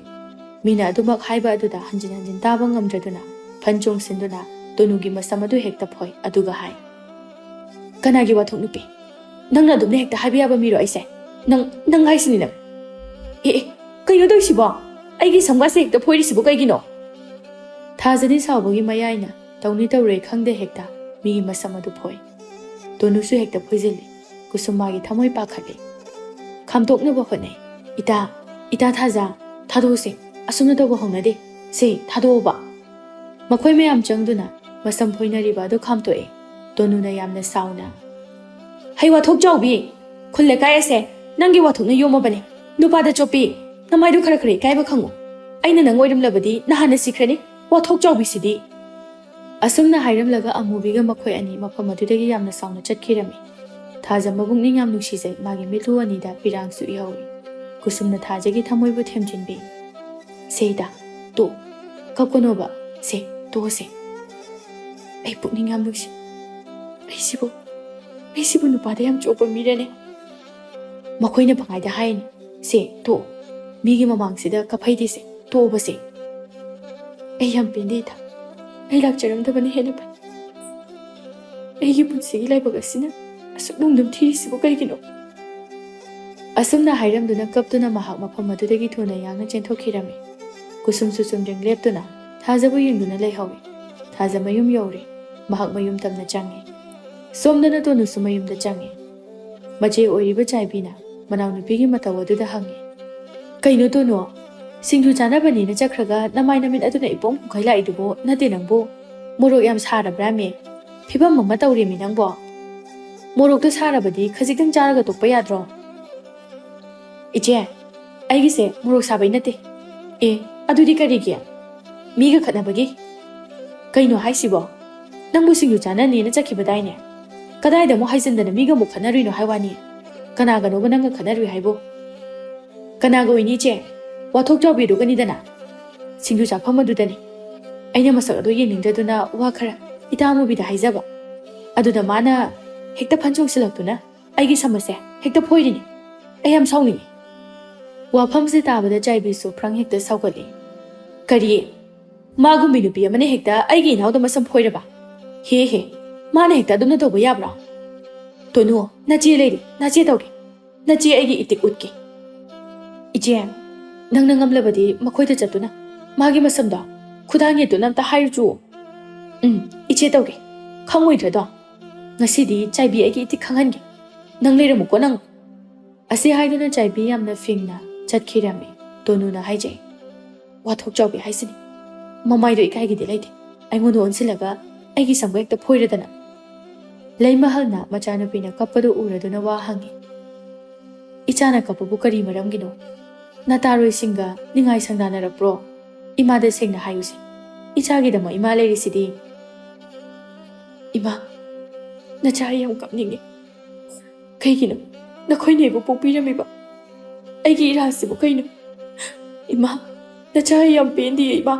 ꯃꯤꯅ ꯑꯗꯨꯃꯛ ꯍꯥꯏꯕ ꯑꯗꯨꯗ ꯍꯟꯖꯤꯟ ꯍꯟꯖꯤꯟ ꯇꯥꯕ ꯉꯝꯗ꯭ꯔꯗꯨꯅ ꯐꯟ ꯆꯣꯡꯁꯤꯟꯗꯨꯅ ꯇꯣꯅꯨꯒꯤ ꯃꯁꯝ ꯑꯗꯨ ꯍꯦꯛꯇ ꯐꯣꯏ ꯑꯗꯨꯒ ꯍꯥꯏ ꯀꯅꯥꯒꯤ ꯋꯥꯊꯣꯛ ꯅꯨꯄꯤ ꯅꯪꯅ ꯑꯗꯨꯝꯅ ꯍꯦꯛꯇ ꯍꯥꯏꯕ ꯌꯥꯕ ꯃꯤꯔꯣ ꯑꯩꯁꯦ ꯅꯪ ꯍꯥꯏꯁꯤꯅꯤ ꯅꯪ ꯑꯦ ꯀꯩꯅꯣ ꯇꯧꯔꯤꯁꯤꯕꯣ ꯑꯩꯒꯤ ꯁꯝꯒꯥꯁꯦ ꯍꯦꯛꯇ ꯐꯣꯏꯔꯤꯁꯤꯕꯨ ꯀꯩꯒꯤꯅꯣ ꯊꯥꯖꯗꯤ ꯁꯥꯎꯕꯒꯤ ꯃꯌꯥꯏꯅ ꯇꯧꯅꯤ ꯇꯧꯔꯣꯏ ꯈꯪꯗꯦ ꯍꯦꯛꯇ ꯃꯤꯒꯤ ꯃꯁꯝ ꯑꯗꯨ ꯐꯣꯏ ꯇꯣꯅꯨꯁꯨ ꯍꯦꯛꯇ ꯐꯣꯏꯖꯤꯜꯂꯤ ꯀꯨꯁꯨꯝ ꯃꯥꯒꯤ ꯊꯃꯣꯏ ꯄꯥꯈꯠꯂꯤ ꯈꯥꯝꯗꯣꯛꯅꯕ ꯍꯣꯠꯅꯩ ꯏꯇꯥ ꯊꯥꯖ ꯊꯥꯗꯣꯛꯎꯁꯦ ꯑꯁꯨꯝꯅ ꯇꯧꯕ ꯍꯧꯅꯗꯦ ꯁꯦ ꯊꯥꯗꯣꯛꯑꯣꯕ ꯃꯈꯣꯏ ꯃꯌꯥꯝ ꯆꯪꯗꯨꯅ ꯃꯁꯝ ꯐꯣꯏꯅꯔꯤꯕ ꯑꯗꯨ ꯈꯥꯝꯇꯣꯛꯑꯦ ꯇꯣꯅꯨꯅ ꯌꯥꯝꯅ ꯁꯥꯎꯅ ꯍꯩ ꯋꯥꯊꯣꯛ ꯆꯥꯎꯕꯤ ꯈꯨꯜ ꯂꯩꯀꯥꯏ ꯑꯁꯦ ꯅꯪꯒꯤ ꯋꯥꯊꯣꯛꯅ ꯌꯣꯝꯃꯕꯅꯦ ꯅꯨꯄꯥꯗ ꯆꯣꯞꯄꯤ ꯅꯃꯥꯏꯗꯨ ꯈꯔ ꯏꯀꯥꯏꯕ ꯈꯪꯉꯨ ꯑꯩꯅ ꯅꯪ ꯑꯣꯏꯔꯝꯂꯕꯗꯤ ꯅꯍꯥꯟꯅ ꯁꯤꯈ꯭ꯔꯅꯤ ꯋꯥꯊꯣꯛ ꯆꯥꯎꯕꯤꯁꯤꯗꯤ ꯑꯁꯨꯝꯅ ꯍꯥꯏꯔꯝꯂꯒ ꯑꯃꯨꯕꯤꯒ ꯃꯈꯣꯏ ꯑꯅꯤ ꯃꯐꯝ ꯑꯗꯨꯗꯒꯤ ꯌꯥꯝꯅ ꯁꯥꯎꯅ ꯆꯠꯈꯤꯔꯝꯃꯤ ꯊꯥꯖ ꯃꯕꯨꯛꯅꯤꯡ ꯌꯥꯝ ꯅꯨꯡꯁꯤꯖꯩ ꯃꯥꯒꯤ ꯃꯤꯠꯂꯨ ꯑꯅꯤꯗ ꯄꯤꯔꯥꯡꯁꯨ ꯏꯍꯧꯏ ꯀꯨꯁꯨꯝꯅ ꯊꯥꯖꯒꯤ ꯊꯃꯣꯏꯕꯨ ꯊꯦꯝꯖꯤꯟꯕꯤ ꯁꯦꯗ ꯇꯣ ꯀꯞꯀꯅꯣꯕ ꯁꯦ ꯇꯣꯛꯑꯁꯦ ꯑꯩ ꯄꯨꯛꯅꯤꯡ ꯌꯥꯝ ꯅꯨꯡꯁꯤ ꯑꯩꯁꯤꯕꯨ ꯅꯨꯄꯥꯗ ꯌꯥꯝ ꯆꯣꯞꯄ ꯃꯤꯔꯅꯦ ꯃꯈꯣꯏꯅ ꯄꯪꯍꯥꯏꯗ ꯍꯥꯏꯅꯤ ꯁꯦ ꯇꯣꯛꯑꯣ ꯃꯤꯒꯤ ꯃꯃꯥꯡꯁꯤꯗ ꯀꯞꯍꯩꯗꯦꯁꯦ ꯇꯣꯛꯑꯣꯕꯁꯦ ꯑꯩ ꯌꯥꯝ ꯄꯦꯟꯗꯦꯗ ꯑꯩ ꯂꯥꯛꯆꯔꯝꯗꯕꯅ ꯍꯦꯟꯅ ꯐꯩ ꯑꯩꯒꯤ ꯄꯨꯟꯁꯤꯒꯤ ꯂꯥꯏꯕꯛ ꯑꯁꯤꯅ ꯑꯁꯨꯛ ꯅꯨꯡꯗꯨꯝ ꯊꯤꯔꯤꯁꯤꯕꯨ ꯀꯩꯒꯤꯅꯣ ꯑꯁꯨꯝꯅ ꯍꯥꯏꯔꯝꯗꯨꯅ ꯀꯞꯇꯨꯅ ꯃꯍꯥꯛ ꯃꯐꯝ ꯑꯗꯨꯗꯒꯤ ꯊꯨꯅ ꯌꯥꯡꯅ ꯆꯦꯟꯊꯣꯛꯈꯤꯔꯝꯃꯤ ꯀꯨꯁꯨꯝꯁꯨ ꯆꯨꯝꯗ꯭ꯔꯤꯡ ꯂꯦꯞꯇꯨꯅ ꯊꯥꯖꯕꯨ ꯌꯦꯡꯗꯨꯅ ꯂꯩꯍꯧꯏ ꯊꯥꯖ ꯃꯌꯨꯝ ꯌꯧꯔꯦ ꯃꯍꯥꯛ ꯃꯌꯨꯝ ꯇꯝꯅ ꯆꯪꯉꯦ ꯁꯣꯝꯗꯅ ꯇꯣꯅꯨꯁꯨ ꯃꯌꯨꯝꯗ ꯆꯪꯉꯦ ꯃꯆꯦ ꯑꯣꯏꯔꯤꯕ ꯆꯥꯏꯕꯤꯅ ꯃꯅꯥꯎꯅꯨꯄꯤꯒꯤ ꯃꯇꯧ ꯑꯗꯨꯗ ꯍꯪꯉꯤ ꯀꯩꯅꯣ ꯇꯣꯅꯨ ꯁꯤꯡꯖꯨ ꯆꯥꯅꯕꯅꯤꯅ ꯆꯠꯈ꯭ꯔꯒ ꯅꯃꯥꯏ ꯅꯃꯤꯠ ꯑꯗꯨꯅ ꯏꯄꯣꯝ ꯄꯨꯡꯈꯩ ꯂꯥꯛꯏꯗꯨꯕꯨ ꯅꯠꯇꯦ ꯅꯪꯕꯨ ꯃꯣꯔꯣꯛ ꯌꯥꯝ ꯁꯥꯔꯕ꯭ꯔꯥꯃꯦ ꯐꯤꯕꯝ ꯑꯃ ꯇꯧꯔꯦꯃꯤ ꯅꯪꯕꯣ ꯃꯣꯔꯣꯛꯇꯣ ꯁꯥꯔꯕꯗꯤ ꯈꯖꯤꯛꯇꯪ ꯆꯥꯔꯒ ꯇꯣꯛꯄ ꯌꯥꯗ꯭ꯔꯣ ꯏꯆꯦ ꯑꯩꯒꯤꯁꯦ ꯃꯣꯔꯣꯛ ꯁꯥꯕꯩ ꯅꯠꯇꯦ ꯑꯦ ꯑꯗꯨꯗꯤ ꯀꯔꯤꯒꯤ ꯃꯤꯒ ꯈꯠꯅꯕꯒꯤ ꯀꯩꯅꯣ ꯍꯥꯏꯁꯤꯕꯣ ꯅꯪꯕꯨ ꯁꯤꯡꯖꯨ ꯆꯥꯅꯅꯦꯅ ꯆꯠꯈꯤꯕꯗꯥꯏꯅꯦ ꯀꯗꯥꯏꯗ ꯑꯃꯨꯛ ꯍꯥꯏꯖꯤꯟꯗꯅ ꯃꯤꯒ ꯑꯃꯨꯛ ꯈꯠꯅꯔꯨꯏꯅꯣ ꯍꯥꯏ ꯋꯥꯅꯤ ꯀꯅꯥꯒꯅꯣꯕ ꯅꯪꯒ ꯈꯠꯅꯔꯨꯏ ꯍꯥꯏꯕꯨ ꯀꯅꯥꯒ ꯑꯣꯏꯅꯤ ꯏꯆꯦ ꯋꯥꯊꯣꯛ ꯆꯥꯎꯕꯤꯗꯨꯒꯅꯤꯗꯅ ꯁꯤꯡꯖꯨ ꯆꯥꯐꯝ ꯑꯗꯨꯗꯅꯤ ꯑꯩꯅ ꯃꯁꯛ ꯑꯗꯨ ꯌꯦꯡꯅꯤꯡꯗꯗꯨꯅ ꯋꯥ ꯈꯔ ꯏꯇꯥꯃꯨꯕꯤꯗ ꯍꯥꯏꯖꯕ ꯑꯗꯨꯗ ꯃꯥꯅ ꯍꯦꯛꯇ ꯐꯟꯆꯣꯡꯁꯤꯜꯂꯛꯇꯨꯅ ꯑꯩꯒꯤ ꯁꯝꯃꯁꯦ ꯍꯦꯛꯇ ꯐꯣꯏꯔꯤꯅꯤ ꯑꯩ ꯌꯥꯝ ꯁꯥꯎꯅꯤꯡꯉꯤ ꯋꯥꯐꯝꯁꯦ ꯇꯥꯕꯗ ꯆꯥꯏꯕꯤꯁꯨ ꯐ꯭ꯔꯪ ꯍꯦꯛꯇ ꯁꯥꯎꯒꯠꯂꯤ ꯀꯔꯤ ꯃꯥꯒꯨꯝꯕꯤ ꯅꯨꯄꯤ ꯑꯃꯅ ꯍꯦꯛꯇ ꯑꯩꯒꯤ ꯏꯅꯥꯎꯗ ꯃꯁꯝ ꯐꯣꯏꯔꯕ ꯍꯦ ꯃꯥꯅ ꯍꯦꯛꯇ ꯑꯗꯨꯝꯅ ꯇꯧꯕ ꯌꯥꯕ꯭ꯔꯣ ꯇꯣꯅꯨ ꯅꯆꯦ ꯂꯩꯔꯤ ꯅꯆꯦ ꯇꯧꯒꯦ ꯅꯆꯦ ꯑꯩꯒꯤ ꯏꯇꯤꯛ ꯎꯠꯀꯦ ꯏꯆꯦ ꯅꯪꯅ ꯉꯝꯂꯕꯗꯤ ꯃꯈꯣꯏꯗ ꯆꯠꯇꯨꯅ ꯃꯥꯒꯤ ꯃꯁꯝꯗꯣ ꯈꯨꯗꯥꯡ ꯌꯦꯠꯇꯨꯅ ꯑꯝꯇ ꯍꯥꯏꯔꯨꯆꯨ ꯏꯆꯦ ꯇꯧꯒꯦ ꯈꯪꯉꯣꯏꯗ꯭ꯔꯗꯣ ꯉꯁꯤꯗꯤ ꯆꯥꯏꯕꯤ ꯑꯩꯒꯤ ꯏꯇꯤꯛ ꯈꯪꯍꯟꯒꯦ ꯅꯪ ꯂꯩꯔꯝꯃꯨꯀꯣ ꯅꯪ ꯑꯁꯤ ꯍꯥꯏꯗꯨꯅ ꯆꯥꯏꯕꯤ ꯌꯥꯝꯅ ꯐꯤꯡꯅ ꯆꯠꯈꯤꯔꯝꯃꯤ ꯇꯣꯅꯨꯅ ꯍꯥꯏꯖꯩ ꯋꯥꯊꯣꯛ ꯆꯥꯎꯕꯤ ꯍꯥꯏꯁꯤꯅꯤ ꯃꯃꯥꯏꯗꯣ ꯏꯀꯥꯏꯒꯤꯗꯤ ꯂꯩꯇꯦ ꯑꯩꯉꯣꯟꯗ ꯑꯣꯟꯁꯤꯜꯂꯒ ꯑꯩꯒꯤ ꯁꯝꯒ ꯍꯦꯛꯇ ꯐꯣꯏꯔꯗꯅ ꯂꯩꯃꯍꯜꯅ ꯃꯆꯥꯅꯨꯄꯤꯅ ꯀꯞꯄꯗꯨ ꯎꯔꯗꯨꯅ ꯋꯥ ꯍꯪꯉꯤ ꯏꯆꯥꯅ ꯀꯞꯄꯕꯨ ꯀꯔꯤ ꯃꯔꯝꯒꯤꯅꯣ ꯅꯇꯥꯔꯣꯏꯁꯤꯡꯒ ꯅꯤꯡꯉꯥꯏ ꯁꯪꯗꯥꯅꯔꯛꯄ꯭ꯔꯣ ꯏꯃꯥꯗ ꯁꯦꯡꯅ ꯍꯥꯏꯌꯨꯁꯦ ꯏꯆꯥꯒꯤꯗꯃꯛ ꯏꯃꯥ ꯂꯩꯔꯤꯁꯤꯗꯤ ꯏꯃꯥ ꯅꯆꯥ ꯑꯩ ꯌꯥꯝ ꯀꯞꯅꯤꯡꯉꯤ ꯀꯩꯒꯤꯅꯣ ꯅꯈꯣꯏꯅ ꯑꯩꯕꯨ ꯄꯣꯛꯄꯤꯔꯝꯃꯤꯕ ꯑꯩꯒꯤ ꯏꯔꯥꯜꯁꯤꯕꯨ ꯀꯩꯅꯣ ꯏꯃꯥ ꯅꯆꯥ ꯑꯩ ꯌꯥꯝ ꯄꯦꯟꯗꯤꯌꯦ ꯏꯃꯥ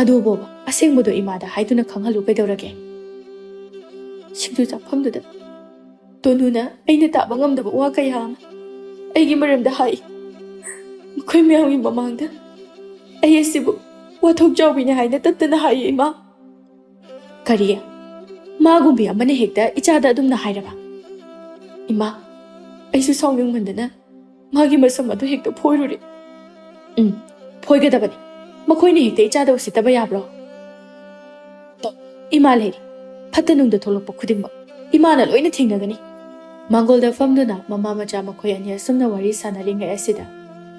ꯑꯗꯨꯕꯣꯕ ꯑꯁꯦꯡꯕꯗꯣ ꯏꯃꯥꯗ ꯍꯥꯏꯗꯨꯅ ꯈꯪꯍꯜꯂꯨ ꯀꯩꯗꯧꯔꯒꯦ ꯁꯤꯡꯖꯨ ꯆꯥꯐꯝꯗꯨꯗ ꯇꯣꯅꯨꯅ ꯑꯩꯅ ꯇꯥꯕ ꯉꯝꯗꯕ ꯋꯥ ꯀꯌꯥ ꯑꯃ ꯑꯩꯒꯤ ꯃꯔꯝꯗ ꯍꯥꯏ ꯃꯈꯣꯏ ꯃꯌꯥꯝꯒꯤ ꯃꯃꯥꯡꯗ ꯑꯩ ꯑꯁꯤꯕꯨ ꯋꯥꯊꯣꯛ ꯆꯥꯎꯕꯤꯅꯤ ꯍꯥꯏꯅ ꯇꯠꯇꯅ ꯍꯥꯏꯌꯦ ꯏꯃꯥ ꯀꯔꯤ ꯃꯥꯒꯨꯝꯕꯤ ꯑꯃꯅ ꯍꯦꯛꯇ ꯏꯆꯥꯗ ꯑꯗꯨꯝꯅ ꯍꯥꯏꯔꯕ ꯏꯃꯥ ꯑꯩꯁꯨ ꯁꯥꯎꯅꯤꯡꯃꯟꯗꯅ ꯃꯥꯒꯤ ꯃꯁꯝ ꯑꯗꯨ ꯍꯦꯛꯇ ꯐꯣꯏꯔꯨꯔꯦ ꯐꯣꯏꯒꯗꯕꯅꯤ ꯃꯈꯣꯏꯅ ꯍꯦꯛꯇ ꯏꯆꯥꯗ ꯎꯁꯤꯠꯇꯕ ꯌꯥꯕ꯭ꯔꯣ ꯏꯃꯥ ꯂꯩꯔꯤ ꯐꯠꯇ ꯅꯨꯡꯗ ꯊꯣꯛꯂꯛꯄ ꯈꯨꯗꯤꯡꯃꯛ ꯏꯃꯥꯅ ꯂꯣꯏꯅ ꯊꯦꯡꯅꯒꯅꯤ ꯃꯥꯡꯒꯣꯜꯗ ꯐꯝꯗꯨꯅ ꯃꯃꯥ ꯃꯆꯥ ꯃꯈꯣꯏ ꯑꯅꯤ ꯑꯁꯨꯝꯅ ꯋꯥꯔꯤ ꯁꯥꯟꯅꯔꯤꯉꯩ ꯑꯁꯤꯗ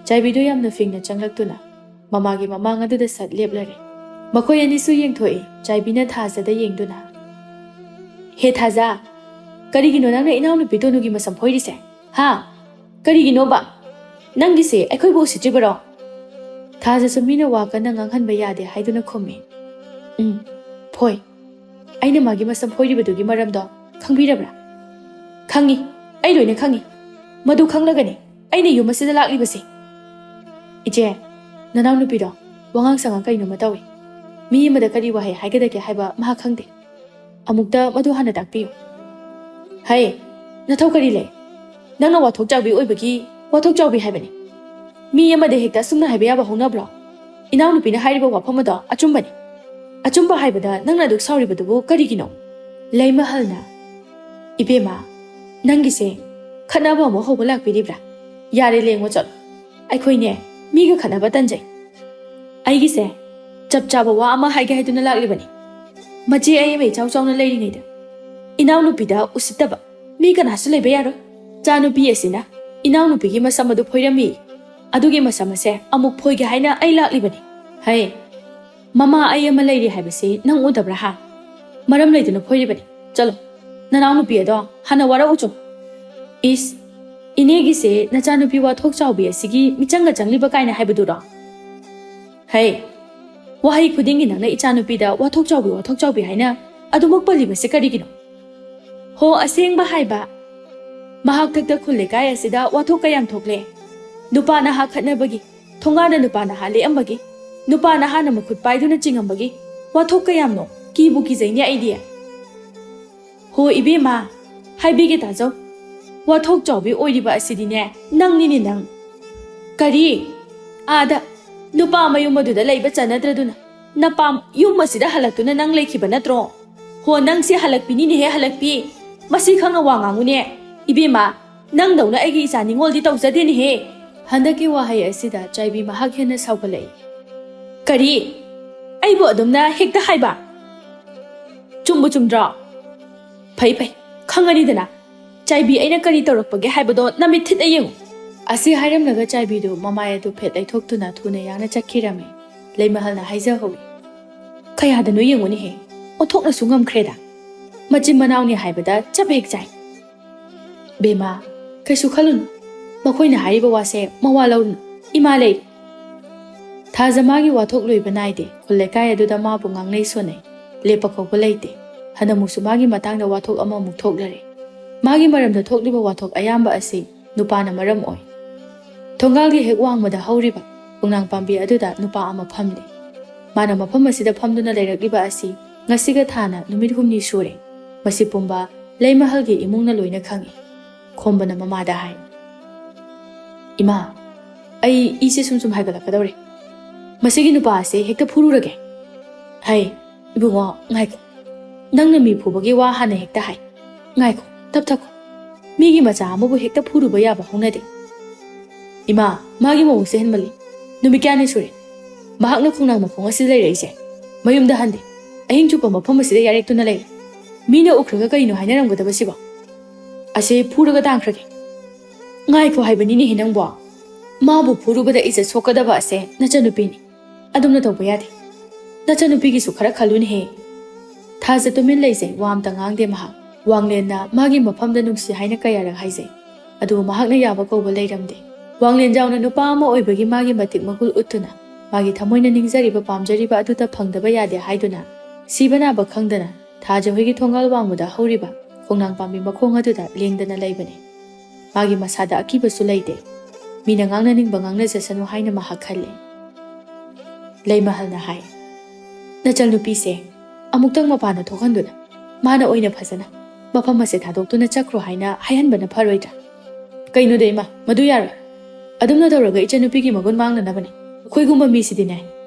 ꯆꯥꯏꯕꯤꯗꯨ ꯌꯥꯝꯅ ꯐꯤꯡꯅ ꯆꯪꯂꯛꯇꯨꯅ ꯃꯃꯥꯒꯤ ꯃꯃꯥꯡ ꯑꯗꯨꯗ ꯁꯠ ꯂꯦꯞꯂꯔꯦ ꯃꯈꯣꯏ ꯑꯅꯤꯁꯨ ꯌꯦꯡꯊꯣꯛꯏ ꯆꯥꯏꯕꯤꯅ ꯊꯥꯖꯗ ꯌꯦꯡꯗꯨꯅ ꯍꯦ ꯊꯥꯖ ꯀꯔꯤꯒꯤꯅꯣ ꯅꯪꯅ ꯏꯅꯥꯎꯅꯨꯄꯤ ꯇꯣꯅꯨꯒꯤ ꯃꯁꯝ ꯐꯣꯏꯔꯤꯁꯦ ꯍꯥ ꯀꯔꯤꯒꯤꯅꯣꯕ ꯅꯪꯒꯤꯁꯦ ꯑꯩꯈꯣꯏꯕꯨ ꯎꯁꯤꯠꯇ꯭ꯔꯤꯕꯔꯣ ꯊꯥꯖꯁꯨ ꯃꯤꯅ ꯋꯥ ꯀꯟꯅ ꯉꯥꯡꯍꯟꯕ ꯌꯥꯗꯦ ꯍꯥꯏꯗꯨꯅ ꯈꯨꯝꯃꯤ ꯐꯣꯏ ꯑꯩꯅ ꯃꯥꯒꯤ ꯃꯁꯝ ꯐꯣꯏꯔꯤꯕꯗꯨꯒꯤ ꯃꯔꯝꯗꯣ ꯈꯪꯕꯤꯔꯕ꯭ꯔꯥ ꯈꯪꯉꯤ ꯑꯩ ꯂꯣꯏꯅ ꯈꯪꯉꯤ ꯃꯗꯨ ꯈꯪꯂꯒꯅꯤ ꯑꯩꯅ ꯌꯨꯝ ꯑꯁꯤꯗ ꯂꯥꯛꯂꯤꯕꯁꯦ ꯏꯆꯦ ꯅꯅꯥꯎꯅꯨꯄꯤꯗꯣ ꯋꯥꯉꯥꯡ ꯁꯉꯥꯡ ꯀꯩꯅꯣꯝꯃ ꯇꯧꯏ ꯃꯤ ꯑꯃꯗ ꯀꯔꯤ ꯋꯥꯍꯩ ꯍꯥꯏꯒꯗꯒꯦ ꯍꯥꯏꯕ ꯃꯍꯥꯛ ꯈꯪꯗꯦ ꯑꯃꯨꯛꯇ ꯃꯗꯨ ꯍꯥꯟꯅ ꯇꯥꯛꯄꯤꯌꯨ ꯍꯩ ꯅꯊꯧ ꯀꯔꯤ ꯂꯩ ꯅꯪꯅ ꯋꯥꯊꯣꯛ ꯆꯥꯎꯕꯤ ꯑꯣꯏꯕꯒꯤ ꯋꯥꯊꯣꯛ ꯆꯥꯎꯕꯤ ꯍꯥꯏꯕꯅꯤ ꯃꯤ ꯑꯃꯗ ꯍꯦꯛꯇ ꯑꯁꯨꯝꯅ ꯍꯥꯏꯕ ꯌꯥꯕ ꯍꯧꯅꯕ꯭ꯔꯣ ꯏꯅꯥꯎꯅꯨꯄꯤꯅ ꯍꯥꯏꯔꯤꯕ ꯋꯥꯐꯝ ꯑꯗꯣ ꯑꯆꯨꯝꯕꯅꯤ ꯑꯆꯨꯝꯕ ꯍꯥꯏꯕꯗ ꯅꯪꯅ ꯑꯗꯨꯛ ꯁꯥꯎꯔꯤꯕꯗꯨꯕꯨ ꯀꯔꯤꯒꯤꯅꯣ ꯂꯩꯃꯍꯜꯅ ꯏꯕꯦꯝꯃ ꯅꯪꯒꯤꯁꯦ ꯈꯠꯅꯕ ꯑꯃꯨꯛ ꯍꯧꯕ ꯂꯥꯛꯄꯤꯔꯤꯕ꯭ꯔꯥ ꯌꯥꯔꯦ ꯂꯦꯡꯉꯣ ꯆꯠꯂꯣ ꯑꯩꯈꯣꯏꯅꯦ ꯃꯤꯒ ꯈꯠꯅꯕ ꯇꯟꯖꯩ ꯑꯩꯒꯤꯁꯦ ꯆꯞ ꯆꯥꯕ ꯋꯥ ꯑꯃ ꯍꯥꯏꯒꯦ ꯍꯥꯏꯗꯨꯅ ꯂꯥꯛꯂꯤꯕꯅꯤ ꯃꯆꯦ ꯑꯩ ꯑꯃ ꯏꯆꯥꯎ ꯆꯥꯎꯅ ꯂꯩꯔꯤꯉꯩꯗ ꯏꯅꯥꯎꯅꯨꯄꯤꯗ ꯎꯁꯤꯠꯇꯕ ꯃꯤ ꯀꯅꯥꯁꯨ ꯂꯩꯕ ꯌꯥꯔꯣꯏ ꯆꯥꯅꯨꯄꯤ ꯑꯁꯤꯅ ꯏꯅꯥꯎꯅꯨꯄꯤꯒꯤ ꯃꯁꯝ ꯑꯗꯨ ꯐꯣꯏꯔꯝꯃꯤ ꯑꯗꯨꯒꯤ ꯃꯁꯝ ꯑꯁꯦ ꯑꯃꯨꯛ ꯐꯣꯏꯒꯦ ꯍꯥꯏꯅ ꯑꯩ ꯂꯥꯛꯂꯤꯕꯅꯤ ꯍꯩ ꯃꯃꯥ ꯑꯩ ꯑꯃ ꯂꯩꯔꯤ ꯍꯥꯏꯕꯁꯤ ꯅꯪ ꯎꯗꯕ꯭ꯔꯥ ꯍꯥ ꯃꯔꯝ ꯂꯩꯗꯨꯅ ꯐꯣꯏꯔꯤꯕꯅꯤ ꯆꯠꯂꯣ ꯅꯅꯥꯎꯅꯨꯄꯤ ꯑꯗꯣ ꯍꯥꯟꯅ ꯋꯥꯔꯛꯎꯆꯣ ꯏꯁ ꯏꯅꯦꯒꯤꯁꯦ ꯅꯆꯥꯅꯨꯄꯤ ꯋꯥꯊꯣꯛ ꯆꯥꯎꯕꯤ ꯑꯁꯤꯒꯤ ꯃꯤꯆꯪꯒ ꯆꯪꯂꯤꯕ ꯀꯥꯏꯅ ꯍꯥꯏꯕꯗꯨꯔꯣ ꯍꯩ ꯋꯥꯍꯩ ꯈꯨꯗꯤꯡꯒꯤ ꯅꯪꯅ ꯏꯆꯥꯅꯨꯄꯤꯗ ꯋꯥꯊꯣꯛ ꯆꯥꯎꯕꯤ ꯍꯥꯏꯅ ꯑꯗꯨꯃꯛ ꯄꯜꯂꯤꯕꯁꯤ ꯀꯔꯤꯒꯤꯅꯣ ꯍꯣ ꯑꯁꯦꯡꯕ ꯍꯥꯏꯕ ꯃꯍꯥꯛ ꯊꯛꯇ ꯈꯨꯜ ꯂꯩꯀꯥꯏ ꯑꯁꯤꯗ ꯋꯥꯊꯣꯛ ꯀꯌꯥꯝ ꯊꯣꯛꯂꯦ ꯅꯨꯄꯥ ꯅꯍꯥ ꯈꯠꯅꯕꯒꯤ ꯊꯣꯡꯒꯥꯟꯗ ꯅꯨꯄꯥ ꯅꯍꯥ ꯂꯦꯛꯑꯝꯕꯒꯤ ꯅꯨꯄꯥ ꯅꯍꯥꯅ ꯃꯈꯨꯠ ꯄꯥꯏꯗꯨꯅ ꯆꯤꯡꯉꯝꯕꯒꯤ ꯋꯥꯊꯣꯛ ꯀꯌꯥꯝꯅꯣ ꯀꯤꯕꯨ ꯀꯤꯖꯩꯅꯦ ꯑꯩꯗꯤ ꯍꯣ ꯏꯕꯦꯝꯃ ꯍꯥꯏꯕꯤꯒꯦ ꯇꯥꯖꯧ ꯋꯥꯊꯣꯛ ꯆꯥꯎꯕꯤ ꯑꯣꯏꯔꯤꯕ ꯑꯁꯤꯗꯤꯅꯦ ꯅꯪꯅꯤꯅꯦ ꯅꯪ ꯀꯔꯤ ꯑꯥꯗ ꯅꯨꯄꯥ ꯃꯌꯨꯝ ꯑꯗꯨꯗ ꯂꯩꯕ ꯆꯠꯅꯗ꯭ꯔꯗꯨꯅ ꯅꯄꯥꯝ ꯌꯨꯝ ꯑꯁꯤꯗ ꯍꯜꯂꯛꯇꯨꯅ ꯅꯪ ꯂꯩꯈꯤꯕ ꯅꯠꯇ꯭ꯔꯣ ꯍꯣ ꯅꯪꯁꯦ ꯍꯜꯂꯛꯄꯤꯅꯤꯅꯦꯍꯦ ꯍꯜꯂꯛꯄꯤ ꯃꯁꯤ ꯈꯪꯅ ꯋꯥ ꯉꯥꯡꯉꯨꯅꯦ ꯏꯕꯦꯝꯃ ꯅꯪꯗꯧꯅ ꯑꯩꯒꯤ ꯏꯆꯥ ꯅꯤꯉꯣꯜꯗꯤ ꯇꯧꯖꯗꯦꯅꯦꯍꯦ ꯍꯟꯗꯛꯀꯤ ꯋꯥꯍꯩ ꯑꯁꯤꯗ ꯆꯥꯏꯕꯤ ꯃꯍꯥꯛ ꯍꯦꯟꯅ ꯁꯥꯎꯒꯠꯂꯛꯏ ꯀꯔꯤ ꯑꯩꯕꯨ ꯑꯗꯨꯝꯅ ꯍꯦꯛꯇ ꯍꯥꯏꯕ ꯆꯨꯝꯕꯨ ꯆꯨꯝꯗ꯭ꯔꯣ ꯐꯩ ꯈꯪꯉꯅꯤꯗꯅ ꯆꯥꯏꯕꯤ ꯑꯩꯅ ꯀꯔꯤ ꯇꯧꯔꯛꯄꯒꯦ ꯍꯥꯏꯕꯗꯣ ꯅꯃꯤꯠ ꯊꯤꯠꯅ ꯌꯦꯡꯉꯨ ꯑꯁꯤ ꯍꯥꯏꯔꯝꯂꯒ ꯆꯥꯏꯕꯤꯗꯨ ꯃꯃꯥꯏ ꯑꯗꯨ ꯐꯦꯠ ꯂꯩꯊꯣꯛꯇꯨꯅ ꯊꯨꯅ ꯌꯥꯡꯅ ꯆꯠꯈꯤꯔꯝꯃꯤ ꯂꯩꯃꯍꯜꯅ ꯍꯥꯏꯖꯍꯧꯏ ꯀꯌꯥꯗꯅꯣ ꯌꯦꯡꯉꯨꯅꯦꯍꯦ ꯑꯣꯟꯊꯣꯛꯅꯁꯨ ꯉꯝꯈ꯭ꯔꯦꯗ ꯃꯆꯤꯟ ꯃꯅꯥꯎꯅꯤ ꯍꯥꯏꯕꯗ ꯆꯞ ꯍꯦꯛ ꯆꯥꯏ ꯕꯦꯃꯥ ꯀꯩꯁꯨ ꯈꯜꯂꯨꯅꯨ ꯃꯈꯣꯏꯅ ꯍꯥꯏꯔꯤꯕ ꯋꯥꯁꯦ ꯃꯋꯥ ꯂꯧꯔꯨꯅꯨ ꯏꯃꯥ ꯂꯩ ꯊꯥꯖ ꯃꯥꯒꯤ ꯋꯥꯊꯣꯛ ꯂꯣꯏꯕ ꯅꯥꯏꯗꯦ ꯈꯨꯜ ꯂꯩꯀꯥꯏ ꯑꯗꯨꯗ ꯃꯥꯕꯨ ꯉꯥꯡꯅꯩ ꯁꯣꯟꯅꯩ ꯂꯦꯞꯄ ꯀꯧꯕ ꯂꯩꯇꯦ ꯍꯟꯗꯛꯃꯨꯛꯁꯨ ꯃꯥꯒꯤ ꯃꯇꯥꯡꯗ ꯋꯥꯊꯣꯛ ꯑꯃꯃꯨꯛ ꯊꯣꯛꯂꯔꯦ ꯃꯥꯒꯤ ꯃꯔꯝꯗ ꯊꯣꯛꯂꯤꯕ ꯋꯥꯊꯣꯛ ꯑꯌꯥꯝꯕ ꯑꯁꯤ ꯅꯨꯄꯥꯅ ꯃꯔꯝ ꯑꯣꯏ ꯊꯣꯡꯒꯥꯜꯒꯤ ꯍꯦꯛ ꯋꯥꯡꯃꯗ ꯍꯧꯔꯤꯕ ꯈꯣꯡꯅꯥꯡ ꯄꯥꯝꯕꯤ ꯑꯗꯨꯗ ꯅꯨꯄꯥ ꯑꯃ ꯐꯝꯂꯤ ꯃꯥꯅ ꯃꯐꯝ ꯑꯁꯤꯗ ꯐꯝꯗꯨꯅ ꯂꯩꯔꯛꯂꯤꯕ ꯑꯁꯤ ꯉꯁꯤꯒ ꯊꯥꯅ ꯅꯨꯃꯤꯠ 8ꯅꯤ ꯁꯨꯔꯦ ꯃꯁꯤ ꯄꯨꯝꯕ ꯂꯩꯃꯍꯜꯒꯤ ꯏꯃꯨꯡꯅ ꯂꯣꯏꯅ ꯈꯪꯏ ꯈꯣꯝꯕꯅ ꯃꯃꯥꯗ ꯍꯥꯏ ꯏꯃꯥ ꯑꯩ ꯏꯁꯦ ꯁꯨꯝ ꯍꯥꯏꯒꯠꯂꯛꯀꯗꯧꯔꯦ ꯃꯁꯤꯒꯤ ꯅꯨꯄꯥ ꯑꯁꯤ ꯍꯦꯛꯇ ꯐꯨꯔꯨꯔꯒꯦ ꯍꯥꯏ ꯏꯕꯨꯡꯉꯣ ꯉꯥꯏꯈꯣ ꯅꯪꯅ ꯃꯤ ꯐꯨꯕꯒꯤ ꯋꯥ ꯍꯥꯟꯅ ꯍꯦꯛꯇ ꯍꯥꯏ ꯉꯥꯏꯈꯣ ꯇꯞꯊꯈꯣ ꯃꯤꯒꯤ ꯃꯆꯥ ꯑꯃꯕꯨ ꯍꯦꯛꯇ ꯐꯨꯔꯨꯕ ꯌꯥꯕ ꯍꯧꯅꯗꯦ ꯏꯃꯥ ꯃꯥꯒꯤ ꯃꯑꯣꯡꯁꯦ ꯍꯦꯟꯃꯜꯂꯤ ꯅꯨꯃꯤꯠ ꯀꯌꯥꯅꯤ ꯁꯨꯔꯦ ꯃꯍꯥꯛꯅ ꯈꯣꯡꯅꯥꯡ ꯃꯈꯣꯡ ꯑꯁꯤꯗ ꯂꯩꯔꯛꯏꯁꯦ ꯃꯌꯨꯝꯗ ꯍꯟꯗꯦ ꯑꯍꯤꯡ ꯆꯨꯞꯄ ꯃꯐꯝ ꯑꯁꯤꯗ ꯌꯥꯔꯦꯛꯇꯨꯅ ꯂꯩꯔꯦ ꯃꯤꯅ ꯎꯈ꯭ꯔꯒ ꯀꯩꯅꯣ ꯍꯥꯏꯅꯔꯝꯒꯗꯕꯁꯤꯕꯣ ꯑꯁꯤ ꯐꯨꯔꯒ ꯇꯥꯟꯈ꯭ꯔꯒꯦ ꯉꯥꯏꯈꯣ ꯍꯥꯏꯕꯅꯤꯅꯦꯍꯦ ꯅꯪꯕꯣ ꯃꯥꯕꯨ ꯐꯨꯔꯨꯕꯗ ꯏꯖꯠ ꯁꯣꯛꯀꯗꯕ ꯑꯁꯦ ꯅꯆꯟꯅꯨꯄꯤꯅꯤ ꯑꯗꯨꯝꯅ ꯇꯧꯕ ꯌꯥꯗꯦ ꯅꯆꯟꯅꯨꯄꯤꯒꯤꯁꯨ ꯈꯔ ꯈꯜꯂꯨꯅꯦꯍꯦ ꯊꯥꯖ ꯇꯨꯃꯤꯟ ꯂꯩꯖꯩ ꯋꯥ ꯑꯝꯇ ꯉꯥꯡꯗꯦ ꯃꯍꯥꯛ ꯋꯥꯡꯂꯦꯟꯅ ꯃꯥꯒꯤ ꯃꯐꯝꯗ ꯅꯨꯡꯁꯤ ꯍꯥꯏꯅ ꯀꯌꯥꯔꯛ ꯍꯥꯏꯖꯩ ꯑꯗꯨꯕꯨ ꯃꯍꯥꯛꯅ ꯌꯥꯕ ꯀꯧꯕ ꯂꯩꯔꯝꯗꯦ ꯋꯥꯡꯂꯦꯟꯖꯥꯎꯅ ꯅꯨꯄꯥ ꯑꯃ ꯑꯣꯏꯕꯒꯤ ꯃꯥꯒꯤ ꯃꯇꯤꯛ ꯃꯒꯨꯜ ꯎꯠꯇꯨꯅ ꯃꯥꯒꯤ ꯊꯃꯣꯏꯅ ꯅꯤꯡꯖꯔꯤꯕ ꯄꯥꯝꯖꯔꯤꯕ ꯑꯗꯨꯗ ꯐꯪꯗꯕ ꯌꯥꯗꯦ ꯍꯥꯏꯗꯨꯅ ꯁꯤꯕ ꯅꯥꯕ ꯈꯪꯗꯅ ꯊꯥꯖꯍꯣꯏꯒꯤ ꯊꯣꯡꯒꯥꯜ ꯋꯥꯡꯃꯗ ꯍꯧꯔꯤꯕ ꯈꯣꯡꯅꯥꯡ ꯄꯥꯝꯕꯤ ꯃꯈꯣꯡ ꯑꯗꯨꯗ ꯂꯦꯡꯗꯅ ꯂꯩꯕꯅꯤ ꯃꯥꯒꯤ ꯃꯁꯥꯗ ꯑꯀꯤꯕꯁꯨ ꯂꯩꯇꯦ ꯃꯤꯅ ꯉꯥꯡꯅꯅꯤꯡꯕ ꯉꯥꯡꯅꯖꯁꯅꯨ ꯍꯥꯏꯅ ꯃꯍꯥꯛ ꯈꯜꯂꯤ ꯂꯩꯃꯍꯜꯅ ꯍꯥꯏ ꯅꯆꯜꯅꯨꯄꯤꯁꯦ ꯑꯃꯨꯛꯇꯪ ꯃꯄꯥꯟꯗ ꯊꯣꯛꯍꯟꯗꯨꯅ ꯃꯥꯅ ꯑꯣꯏꯅ ꯐꯖꯅ ꯃꯐꯝ ꯑꯁꯦ ꯊꯥꯗꯣꯛꯇꯨꯅ ꯆꯠꯈ꯭ꯔꯣ ꯍꯥꯏꯅ ꯍꯥꯏꯍꯟꯕꯅ ꯐꯔꯣꯏꯗ꯭ꯔꯥ ꯀꯩꯅꯣꯗ ꯏꯃꯥ ꯃꯗꯨ ꯌꯥꯔꯣꯏ ꯑꯗꯨꯝꯅ ꯇꯧꯔꯒ ꯏꯆꯟꯅꯨꯄꯤꯒꯤ ꯃꯒꯨꯟ ꯃꯥꯡꯅꯅꯕꯅꯤ ꯑꯩꯈꯣꯏꯒꯨꯝꯕ ꯃꯤꯁꯤꯗꯤꯅꯦ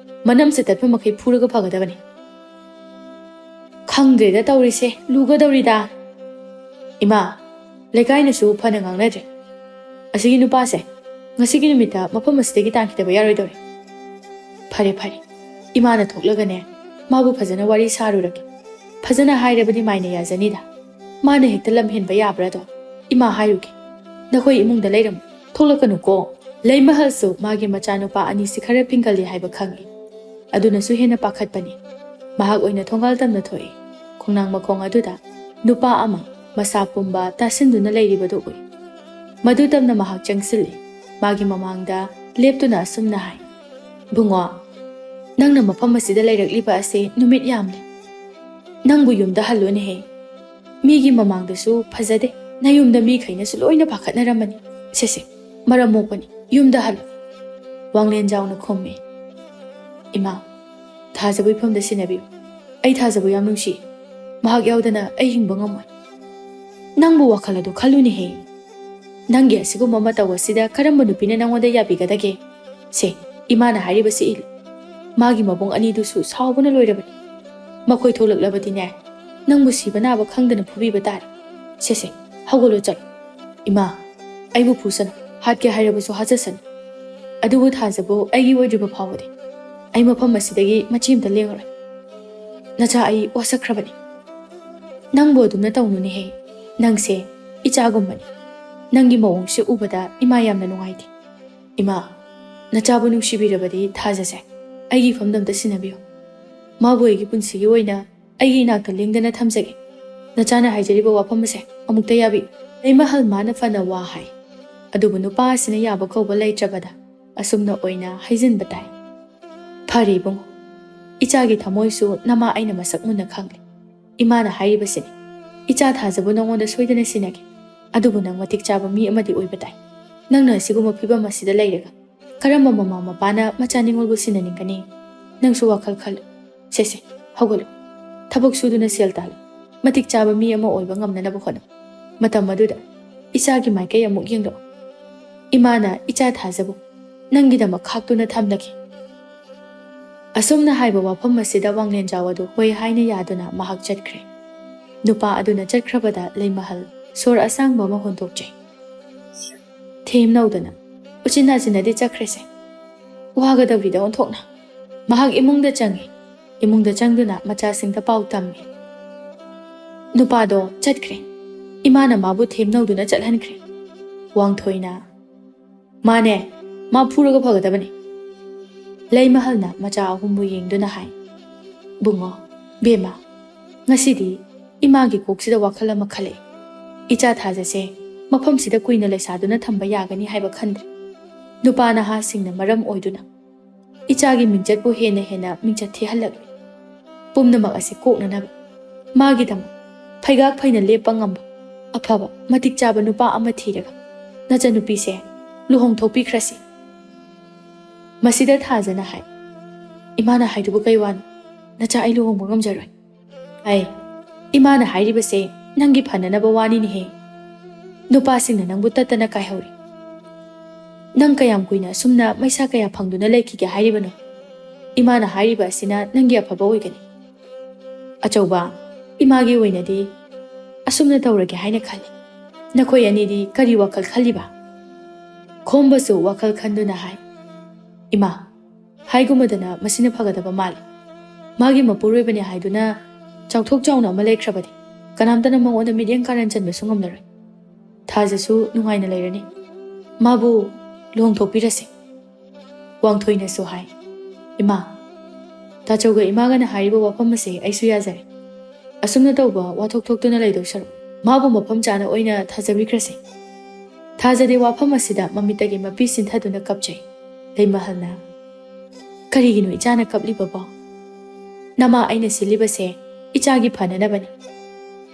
ꯃꯅꯝꯁꯦ ꯇꯠꯄ ꯃꯈꯩ ꯐꯨꯔꯒ ꯐꯒꯗꯕꯅꯤ ꯈꯪꯗ꯭ꯔꯦꯗ ꯇꯧꯔꯤꯁꯦ ꯂꯨꯒꯗꯧꯔꯤꯗ ꯏꯃꯥ ꯂꯩꯀꯥꯏꯅꯁꯨ ꯐꯅ ꯉꯥꯡꯅꯗ꯭ꯔꯦ ꯑꯁꯤꯒꯤ ꯅꯨꯄꯥꯁꯦ ꯉꯁꯤꯒꯤ ꯅꯨꯃꯤꯠꯇ ꯃꯐꯝ ꯑꯁꯤꯗꯒꯤ ꯇꯥꯟꯈꯤꯗꯕ ꯌꯥꯔꯣꯏꯗꯧꯔꯦ ꯐꯔꯦ ꯐꯔꯦ ꯏꯃꯥꯅ ꯊꯣꯛꯂꯒꯅꯦ ꯃꯥꯕꯨ ꯐꯖꯅ ꯋꯥꯔꯤ ꯁꯥꯔꯨꯔꯒꯦ ꯐꯖꯅ ꯍꯥꯏꯔꯕꯗꯤ ꯃꯥꯏꯅ ꯌꯥꯖꯅꯤꯗ ꯃꯥꯅ ꯍꯦꯛꯇ ꯂꯝꯍꯦꯟꯕ ꯌꯥꯕ꯭ꯔꯥꯗꯣ ꯏꯃꯥ ꯍꯥꯏꯔꯨꯒꯦ ꯅꯈꯣꯏ ꯏꯃꯨꯡꯗ ꯂꯩꯔꯝꯃꯨ ꯊꯣꯛꯂꯛꯀꯅꯨꯀꯣ ꯂꯩꯃꯍꯜꯁꯨ ꯃꯥꯒꯤ ꯃꯆꯥꯅꯨꯄꯥ ꯑꯅꯤꯁꯤ ꯈꯔ ꯐꯤꯡꯒꯜꯂꯤ ꯍꯥꯏꯕ ꯈꯪꯏ ꯑꯗꯨꯅꯁꯨ ꯍꯦꯟꯅ ꯄꯥꯈꯠꯄꯅꯤ ꯃꯍꯥꯛ ꯑꯣꯏꯅ ꯊꯣꯡꯒꯥꯜ ꯇꯝꯅ ꯊꯣꯛꯏ ꯈꯣꯡꯅꯥꯡ ꯃꯈꯣꯡ ꯑꯗꯨꯗ ꯅꯨꯄꯥ ꯑꯃ ꯃꯁꯥ ꯄꯨꯝꯕ ꯇꯥꯁꯤꯟꯗꯨꯅ ꯂꯩꯔꯤꯕꯗꯨ ꯎꯏ ꯃꯗꯨ ꯇꯝꯅ ꯃꯍꯥꯛ ꯆꯪꯁꯤꯜꯂꯤ ꯃꯥꯒꯤ ꯃꯃꯥꯡꯗ ꯂꯦꯞꯇꯨꯅ ꯑꯁꯨꯝꯅ ꯍꯥꯏ ꯕꯨꯡꯉꯣ ꯅꯪꯅ ꯃꯐꯝ ꯑꯁꯤꯗ ꯂꯩꯔꯛꯂꯤꯕ ꯑꯁꯤ ꯅꯨꯃꯤꯠ ꯌꯥꯝꯂꯦ ꯅꯪꯕꯨ ꯌꯨꯝꯗ ꯍꯜꯂꯨꯅꯦꯍꯦ ꯃꯤꯒꯤ ꯃꯃꯥꯡꯗꯁꯨ ꯐꯖꯗꯦ ꯅꯌꯨꯝꯗ ꯃꯤꯈꯩꯅꯁꯨ ꯂꯣꯏꯅ ꯄꯥꯈꯠꯅꯔꯝꯃꯅꯤ ꯁꯦꯁꯦ ꯃꯔꯝ ꯃꯣꯛꯄꯅꯤ ꯌꯨꯝꯗ ꯍꯜꯂꯨ ꯋꯥꯡꯂꯦꯟꯖꯥꯎꯅ ꯈꯨꯝꯃꯤ ꯏꯃꯥ ꯊꯥꯖꯕ ꯏꯐꯝꯗ ꯁꯤꯟꯅꯕꯤꯌꯨ ꯑꯩ ꯊꯥꯖꯕ ꯌꯥꯝ ꯅꯨꯡꯁꯤ ꯃꯍꯥꯛ ꯌꯥꯎꯗꯅ ꯑꯩ ꯍꯤꯡꯕ ꯉꯝꯃꯣꯏ ꯅꯪꯕꯨ ꯋꯥꯈꯜ ꯑꯗꯨ ꯈꯜꯂꯨꯅꯦꯍꯦ ꯅꯪꯒꯤ ꯑꯁꯤꯒꯨꯝꯕ ꯃꯇꯧ ꯑꯁꯤꯗ ꯀꯔꯝꯕ ꯅꯨꯄꯤꯅ ꯅꯪꯉꯣꯟꯗ ꯌꯥꯕꯤꯒꯗꯒꯦ ꯁꯦ ꯏꯃꯥꯅ ꯍꯥꯏꯔꯤꯕꯁꯤ ꯏꯜꯂꯨ ꯃꯥꯒꯤ ꯃꯕꯨꯡ ꯑꯅꯤꯗꯨꯁꯨ ꯁꯥꯎꯕꯅ ꯂꯣꯏꯔꯕꯅꯤ ꯃꯈꯣꯏ ꯊꯣꯛꯂꯛꯂꯕꯗꯤꯅꯦ ꯅꯪꯕꯨ ꯁꯤꯕ ꯅꯥꯕ ꯈꯪꯗꯅ ꯐꯨꯕꯤꯕ ꯇꯥꯔꯦ ꯁꯦꯁꯦ ꯍꯧꯒꯠꯂꯣ ꯆꯠꯂꯣ ꯏꯃꯥ ꯑꯩꯕꯨ ꯐꯨꯁꯅꯨ ꯍꯥꯠꯀꯦ ꯍꯥꯏꯔꯕꯁꯨ ꯍꯥꯠꯆꯁꯅꯨ ꯑꯗꯨꯕꯨ ꯊꯥꯖꯕꯨ ꯑꯩꯒꯤ ꯑꯣꯏꯗ꯭ꯔꯤꯕ ꯐꯥꯎꯕꯗꯤ ꯑꯩ ꯃꯐꯝ ꯑꯁꯤꯗꯒꯤ ꯃꯆꯤ ꯑꯃꯇ ꯂꯦꯡꯉꯔꯣꯏ ꯅꯆꯥ ꯑꯩ ꯋꯥꯁꯛꯈ꯭ꯔꯕꯅꯤ ꯅꯪꯕꯨ ꯑꯗꯨꯝꯅ ꯇꯧꯅꯨꯅꯦꯍꯦ ꯅꯪꯁꯦ ꯏꯆꯥꯒꯨꯝꯕꯅꯤ ꯅꯪꯒꯤ ꯃꯑꯣꯡꯁꯦ ꯎꯕꯗ ꯏꯃꯥ ꯌꯥꯝꯅ ꯅꯨꯡꯉꯥꯏꯇꯦ ꯏꯃꯥ ꯅꯆꯥꯕꯨ ꯅꯨꯡꯁꯤꯕꯤꯔꯕꯗꯤ ꯊꯥꯖꯁꯦ ꯑꯩꯒꯤ ꯏꯐꯝꯗ ꯑꯝꯇ ꯁꯤꯟꯅꯕꯤꯌꯨ ꯃꯥꯕꯨ ꯑꯩꯒꯤ ꯄꯨꯟꯁꯤꯒꯤ ꯑꯣꯏꯅ ꯑꯩꯒꯤ ꯏꯅꯥꯛꯇ ꯂꯦꯡꯗꯅ ꯊꯝꯖꯒꯦ ꯅꯆꯥꯅ ꯍꯥꯏꯖꯔꯤꯕ ꯋꯥꯐꯝ ꯑꯁꯦ ꯑꯃꯨꯛꯇ ꯌꯥꯕꯤꯌꯨ ꯂꯩꯃꯍꯜ ꯃꯥꯅ ꯐꯅ ꯋꯥ ꯍꯥꯏ ꯑꯗꯨꯕꯨ ꯅꯨꯄꯥ ꯑꯁꯤꯅ ꯌꯥꯕ ꯀꯧꯕ ꯂꯩꯇ꯭ꯔꯕꯗ ꯑꯁꯨꯝꯅ ꯑꯣꯏꯅ ꯍꯩꯖꯤꯟꯕ ꯇꯥꯏ ꯐꯔꯦ ꯏꯕꯨꯡꯉꯣ ꯏꯆꯥꯒꯤ ꯊꯃꯣꯏꯁꯨ ꯅꯃꯥ ꯑꯩꯅ ꯃꯁꯛ ꯃꯨꯟꯅ ꯈꯪꯂꯦ ꯏꯃꯥꯅ ꯍꯥꯏꯔꯤꯕꯁꯤꯅꯤ ꯏꯆꯥ ꯊꯥꯖꯕꯨ ꯅꯉꯣꯟꯗ ꯁꯣꯏꯗꯅ ꯁꯤꯟꯅꯒꯦ ꯑꯗꯨꯕꯨ ꯅꯪ ꯃꯇꯤꯛ ꯆꯥꯕ ꯃꯤ ꯑꯃꯗꯤ ꯑꯣꯏꯕ ꯇꯥꯏ ꯅꯪꯅ ꯑꯁꯤꯒꯨꯝꯕ ꯐꯤꯕꯝ ꯑꯁꯤꯗ ꯂꯩꯔꯒ ꯀꯔꯝꯕ ꯃꯃꯥ ꯃꯄꯥꯅ ꯃꯆꯥ ꯅꯤꯉꯣꯜꯕꯨ ꯁꯤꯟꯅꯅꯤꯡꯒꯅꯤ ꯅꯪꯁꯨ ꯋꯥꯈꯜ ꯈꯜꯂꯨ ꯁꯦꯁꯦ ꯍꯧꯒꯠꯂꯨ ꯊꯕꯛ ꯁꯨꯗꯨꯅ ꯁꯦꯜ ꯇꯥꯜꯂꯨ ꯃꯇꯤꯛ ꯆꯥꯕ ꯃꯤ ꯑꯃ ꯑꯣꯏꯕ ꯉꯝꯅꯅꯕ ꯍꯣꯠꯅꯧ ꯃꯇꯝ ꯑꯗꯨꯗ ꯏꯆꯥꯒꯤ ꯃꯥꯏꯀꯩ ꯑꯃꯨꯛ ꯌꯦꯡꯂꯛꯎ ꯏꯃꯥꯅ ꯏꯆꯥ ꯊꯥꯖꯕꯨ ꯅꯪꯒꯤꯗꯃꯛ ꯈꯥꯛꯇꯨꯅ ꯊꯝꯂꯒꯦ ꯑꯁꯨꯝꯅ ꯍꯥꯏꯕ ꯋꯥꯐꯝ ꯑꯁꯤꯗ ꯋꯥꯡꯂꯦꯟꯖꯥꯎ ꯑꯗꯨ ꯍꯣꯏ ꯍꯥꯏꯅ ꯌꯥꯗꯨꯅ ꯃꯍꯥꯛ ꯆꯠꯈ꯭ꯔꯦ ꯅꯨꯄꯥ ꯑꯗꯨꯅ ꯆꯠꯈ꯭ꯔꯕꯗ ꯂꯩꯃꯍꯜ ꯁꯣꯔ ꯑꯁꯥꯡꯕ ꯑꯃ ꯍꯣꯟꯗꯣꯛꯆꯩ ꯊꯦꯝꯅꯧꯗꯅ ꯎꯆꯤꯟ ꯅꯥꯆꯤꯟꯅꯗꯤ ꯆꯠꯈ꯭ꯔꯦꯁꯦ ꯋꯥꯒꯗꯧꯔꯤꯗ ꯑꯣꯟꯊꯣꯛꯅ ꯃꯍꯥꯛ ꯏꯃꯨꯡꯗ ꯆꯪꯉꯤ ꯏꯃꯨꯡꯗ ꯆꯪꯗꯨꯅ ꯃꯆꯥꯁꯤꯡꯗ ꯄꯥꯎ ꯇꯝꯃꯤ ꯅꯨꯄꯥꯗꯣ ꯆꯠꯈ꯭ꯔꯦ ꯏꯃꯥꯅ ꯃꯥꯕꯨ ꯊꯦꯝꯅꯧꯗꯨꯅ ꯆꯠꯍꯟꯈ꯭ꯔꯦ ꯋꯥꯡꯊꯣꯏꯅ ꯃꯥꯅꯦ ꯃꯥ ꯐꯨꯔꯒ ꯐꯒꯗꯕꯅꯤ ꯂꯩꯃꯍꯜꯅ ꯃꯆꯥ ꯑꯍꯨꯝꯕꯨ ꯌꯦꯡꯗꯨꯅ ꯍꯥꯏ ꯕꯨꯡꯉꯣ ꯕꯦꯝꯃ ꯉꯁꯤꯗꯤ ꯏꯃꯥꯒꯤ ꯀꯣꯛꯁꯤꯗ ꯋꯥꯈꯜ ꯑꯃ ꯈꯜꯂꯛꯏ ꯏꯆꯥ ꯊꯥꯖꯁꯦ ꯃꯐꯝꯁꯤꯗ ꯀꯨꯏꯅ ꯂꯩꯁꯥꯗꯨꯅ ꯊꯝꯕ ꯌꯥꯒꯅꯤ ꯍꯥꯏꯕ ꯈꯟꯗ꯭ꯔꯦ ꯅꯨꯄꯥ ꯅꯍꯥꯁꯤꯡꯅ ꯃꯔꯝ ꯑꯣꯏꯗꯨꯅ ꯏꯆꯥꯒꯤ ꯃꯤꯡꯆꯠꯄꯨ ꯍꯦꯟꯅ ꯍꯦꯟꯅ ꯃꯤꯡꯆꯠ ꯊꯤꯍꯜꯂꯛꯂꯤ꯫ ꯄꯨꯝꯅꯃꯛ ꯑꯁꯤ ꯀꯣꯛꯅꯅꯕ ꯃꯥꯒꯤꯗꯃꯛ ꯐꯩꯒꯥꯛ ꯐꯩꯅ ꯂꯦꯞꯄ ꯉꯝꯕ ꯑꯐꯕ ꯃꯇꯤꯛ ꯆꯥꯕ ꯅꯨꯄꯥ ꯑꯃ ꯊꯤꯔꯒ ꯅꯆꯟꯅꯨꯄꯤꯁꯦ ꯂꯨꯍꯣꯡꯊꯣꯛꯄꯤꯈ꯭ꯔꯁꯤ꯫ ꯃꯁꯤꯗ ꯊꯥꯖꯅ ꯍꯥꯏ, ꯏꯃꯥꯅ ꯍꯥꯏꯗꯨꯕꯨ ꯀꯩ ꯋꯥꯅꯣ? ꯅꯆꯥ ꯑꯩ ꯂꯨꯍꯣꯡꯕ ꯉꯝꯖꯔꯣꯏ꯫ ꯏꯃꯥꯅ ꯍꯥꯏꯔꯤꯕꯁꯦ ꯅꯪꯒꯤ ꯐꯅꯅꯕ ꯋꯥꯅꯤꯅꯦꯍꯦ꯫ ꯅꯨꯄꯥꯁꯤꯡꯅ ꯅꯪꯕꯨ ꯇꯠꯇꯅ ꯀꯥꯏꯍꯧꯔꯤ꯫ ꯅꯪ ꯀꯌꯥꯝ ꯀꯨꯏꯅ ꯑꯁꯨꯝꯅ ꯃꯩꯁꯥ ꯀꯌꯥ ꯐꯪꯗꯨꯅ ꯂꯩꯈꯤꯒꯦ ꯍꯥꯏꯔꯤꯕꯅꯣ? ꯏꯃꯥꯅ ꯍꯥꯏꯔꯤꯕ ꯑꯁꯤꯅ ꯅꯪꯒꯤ ꯑꯐꯕ ꯑꯣꯏꯒꯅꯤ꯫ ꯑꯆꯧꯕ, ꯏꯃꯥꯒꯤ ꯑꯣꯏꯅꯗꯤ ꯑꯁꯨꯝꯅ ꯇꯧꯔꯒꯦ ꯍꯥꯏꯅ ꯈꯜꯂꯤ꯫ ꯅꯈꯣꯏ ꯑꯅꯤꯗꯤ ꯀꯔꯤ ꯋꯥꯈꯜ ꯈꯜꯂꯤꯕ? ꯈꯣꯝꯕꯁꯨ ꯋꯥꯈꯜ ꯈꯟꯗꯨꯅ ꯍꯥꯏ, ꯏꯃꯥ, ꯍꯥꯏꯒꯨꯝꯃꯗꯅ ꯃꯁꯤꯅ ꯐꯒꯗꯕ ꯃꯥꯜꯂꯤ꯫ ꯃꯥꯒꯤ ꯃꯄꯨꯔꯣꯏꯕꯅꯤ ꯍꯥꯏꯗꯨꯅ ꯆꯥꯎꯊꯣꯛ ꯆꯥꯎꯅ ꯑꯃ ꯂꯩꯈ꯭ꯔꯕꯗꯤ ꯀꯅꯥꯝꯇꯅ ꯃꯉꯣꯟꯗ ꯃꯤꯠꯌꯦꯡ ꯀꯥꯔꯟ ꯆꯟꯕꯁꯨ ꯉꯝꯂꯔꯣꯏ꯫ ꯊꯥꯖꯁꯨ ꯅꯨꯡꯉꯥꯏꯅ ꯂꯩꯔꯅꯤ꯫ ꯃꯥꯕꯨ ꯂꯨꯍꯣꯡꯊꯣꯛꯄꯤꯔꯁꯤ꯫ ꯋꯥꯡꯊꯣꯏꯅꯁꯨ ꯍꯥꯏ, ꯏꯃꯥ, ꯇꯥꯆꯧꯒ ꯏꯃꯥꯒꯅ ꯍꯥꯏꯔꯤꯕ ꯋꯥꯐꯝ ꯑꯁꯤ ꯑꯩꯁꯨ ꯌꯥꯖꯔꯦ꯫ ꯑꯁꯨꯝꯅ ꯇꯧꯕ ꯋꯥꯊꯣꯛ ꯊꯣꯛꯇꯨꯅ ꯂꯩꯗꯧ ꯁꯔꯨꯛ ꯃꯥꯕꯨ ꯃꯐꯝ ꯆꯥꯅ ꯑꯣꯏꯅ ꯊꯥꯖꯕꯤꯈ꯭ꯔꯁꯤ꯫ ꯊꯥꯖꯗꯤ ꯋꯥꯐꯝ ꯑꯁꯤꯗ ꯃꯃꯤꯠꯇꯒꯤ ꯃꯄꯤ ꯁꯤꯟꯊꯗꯨꯅ ꯀꯞꯆꯩ꯫ ꯂꯩꯃꯍꯜꯅ, ꯀꯔꯤꯒꯤꯅꯣ ꯏꯆꯥꯅ ꯀꯞꯂꯤꯕꯕꯣ? ꯅꯃꯥ ꯑꯩꯅ ꯁꯤꯜꯂꯤꯕꯁꯦ ꯏꯆꯥꯒꯤ ꯐꯅꯅꯕꯅꯤ꯫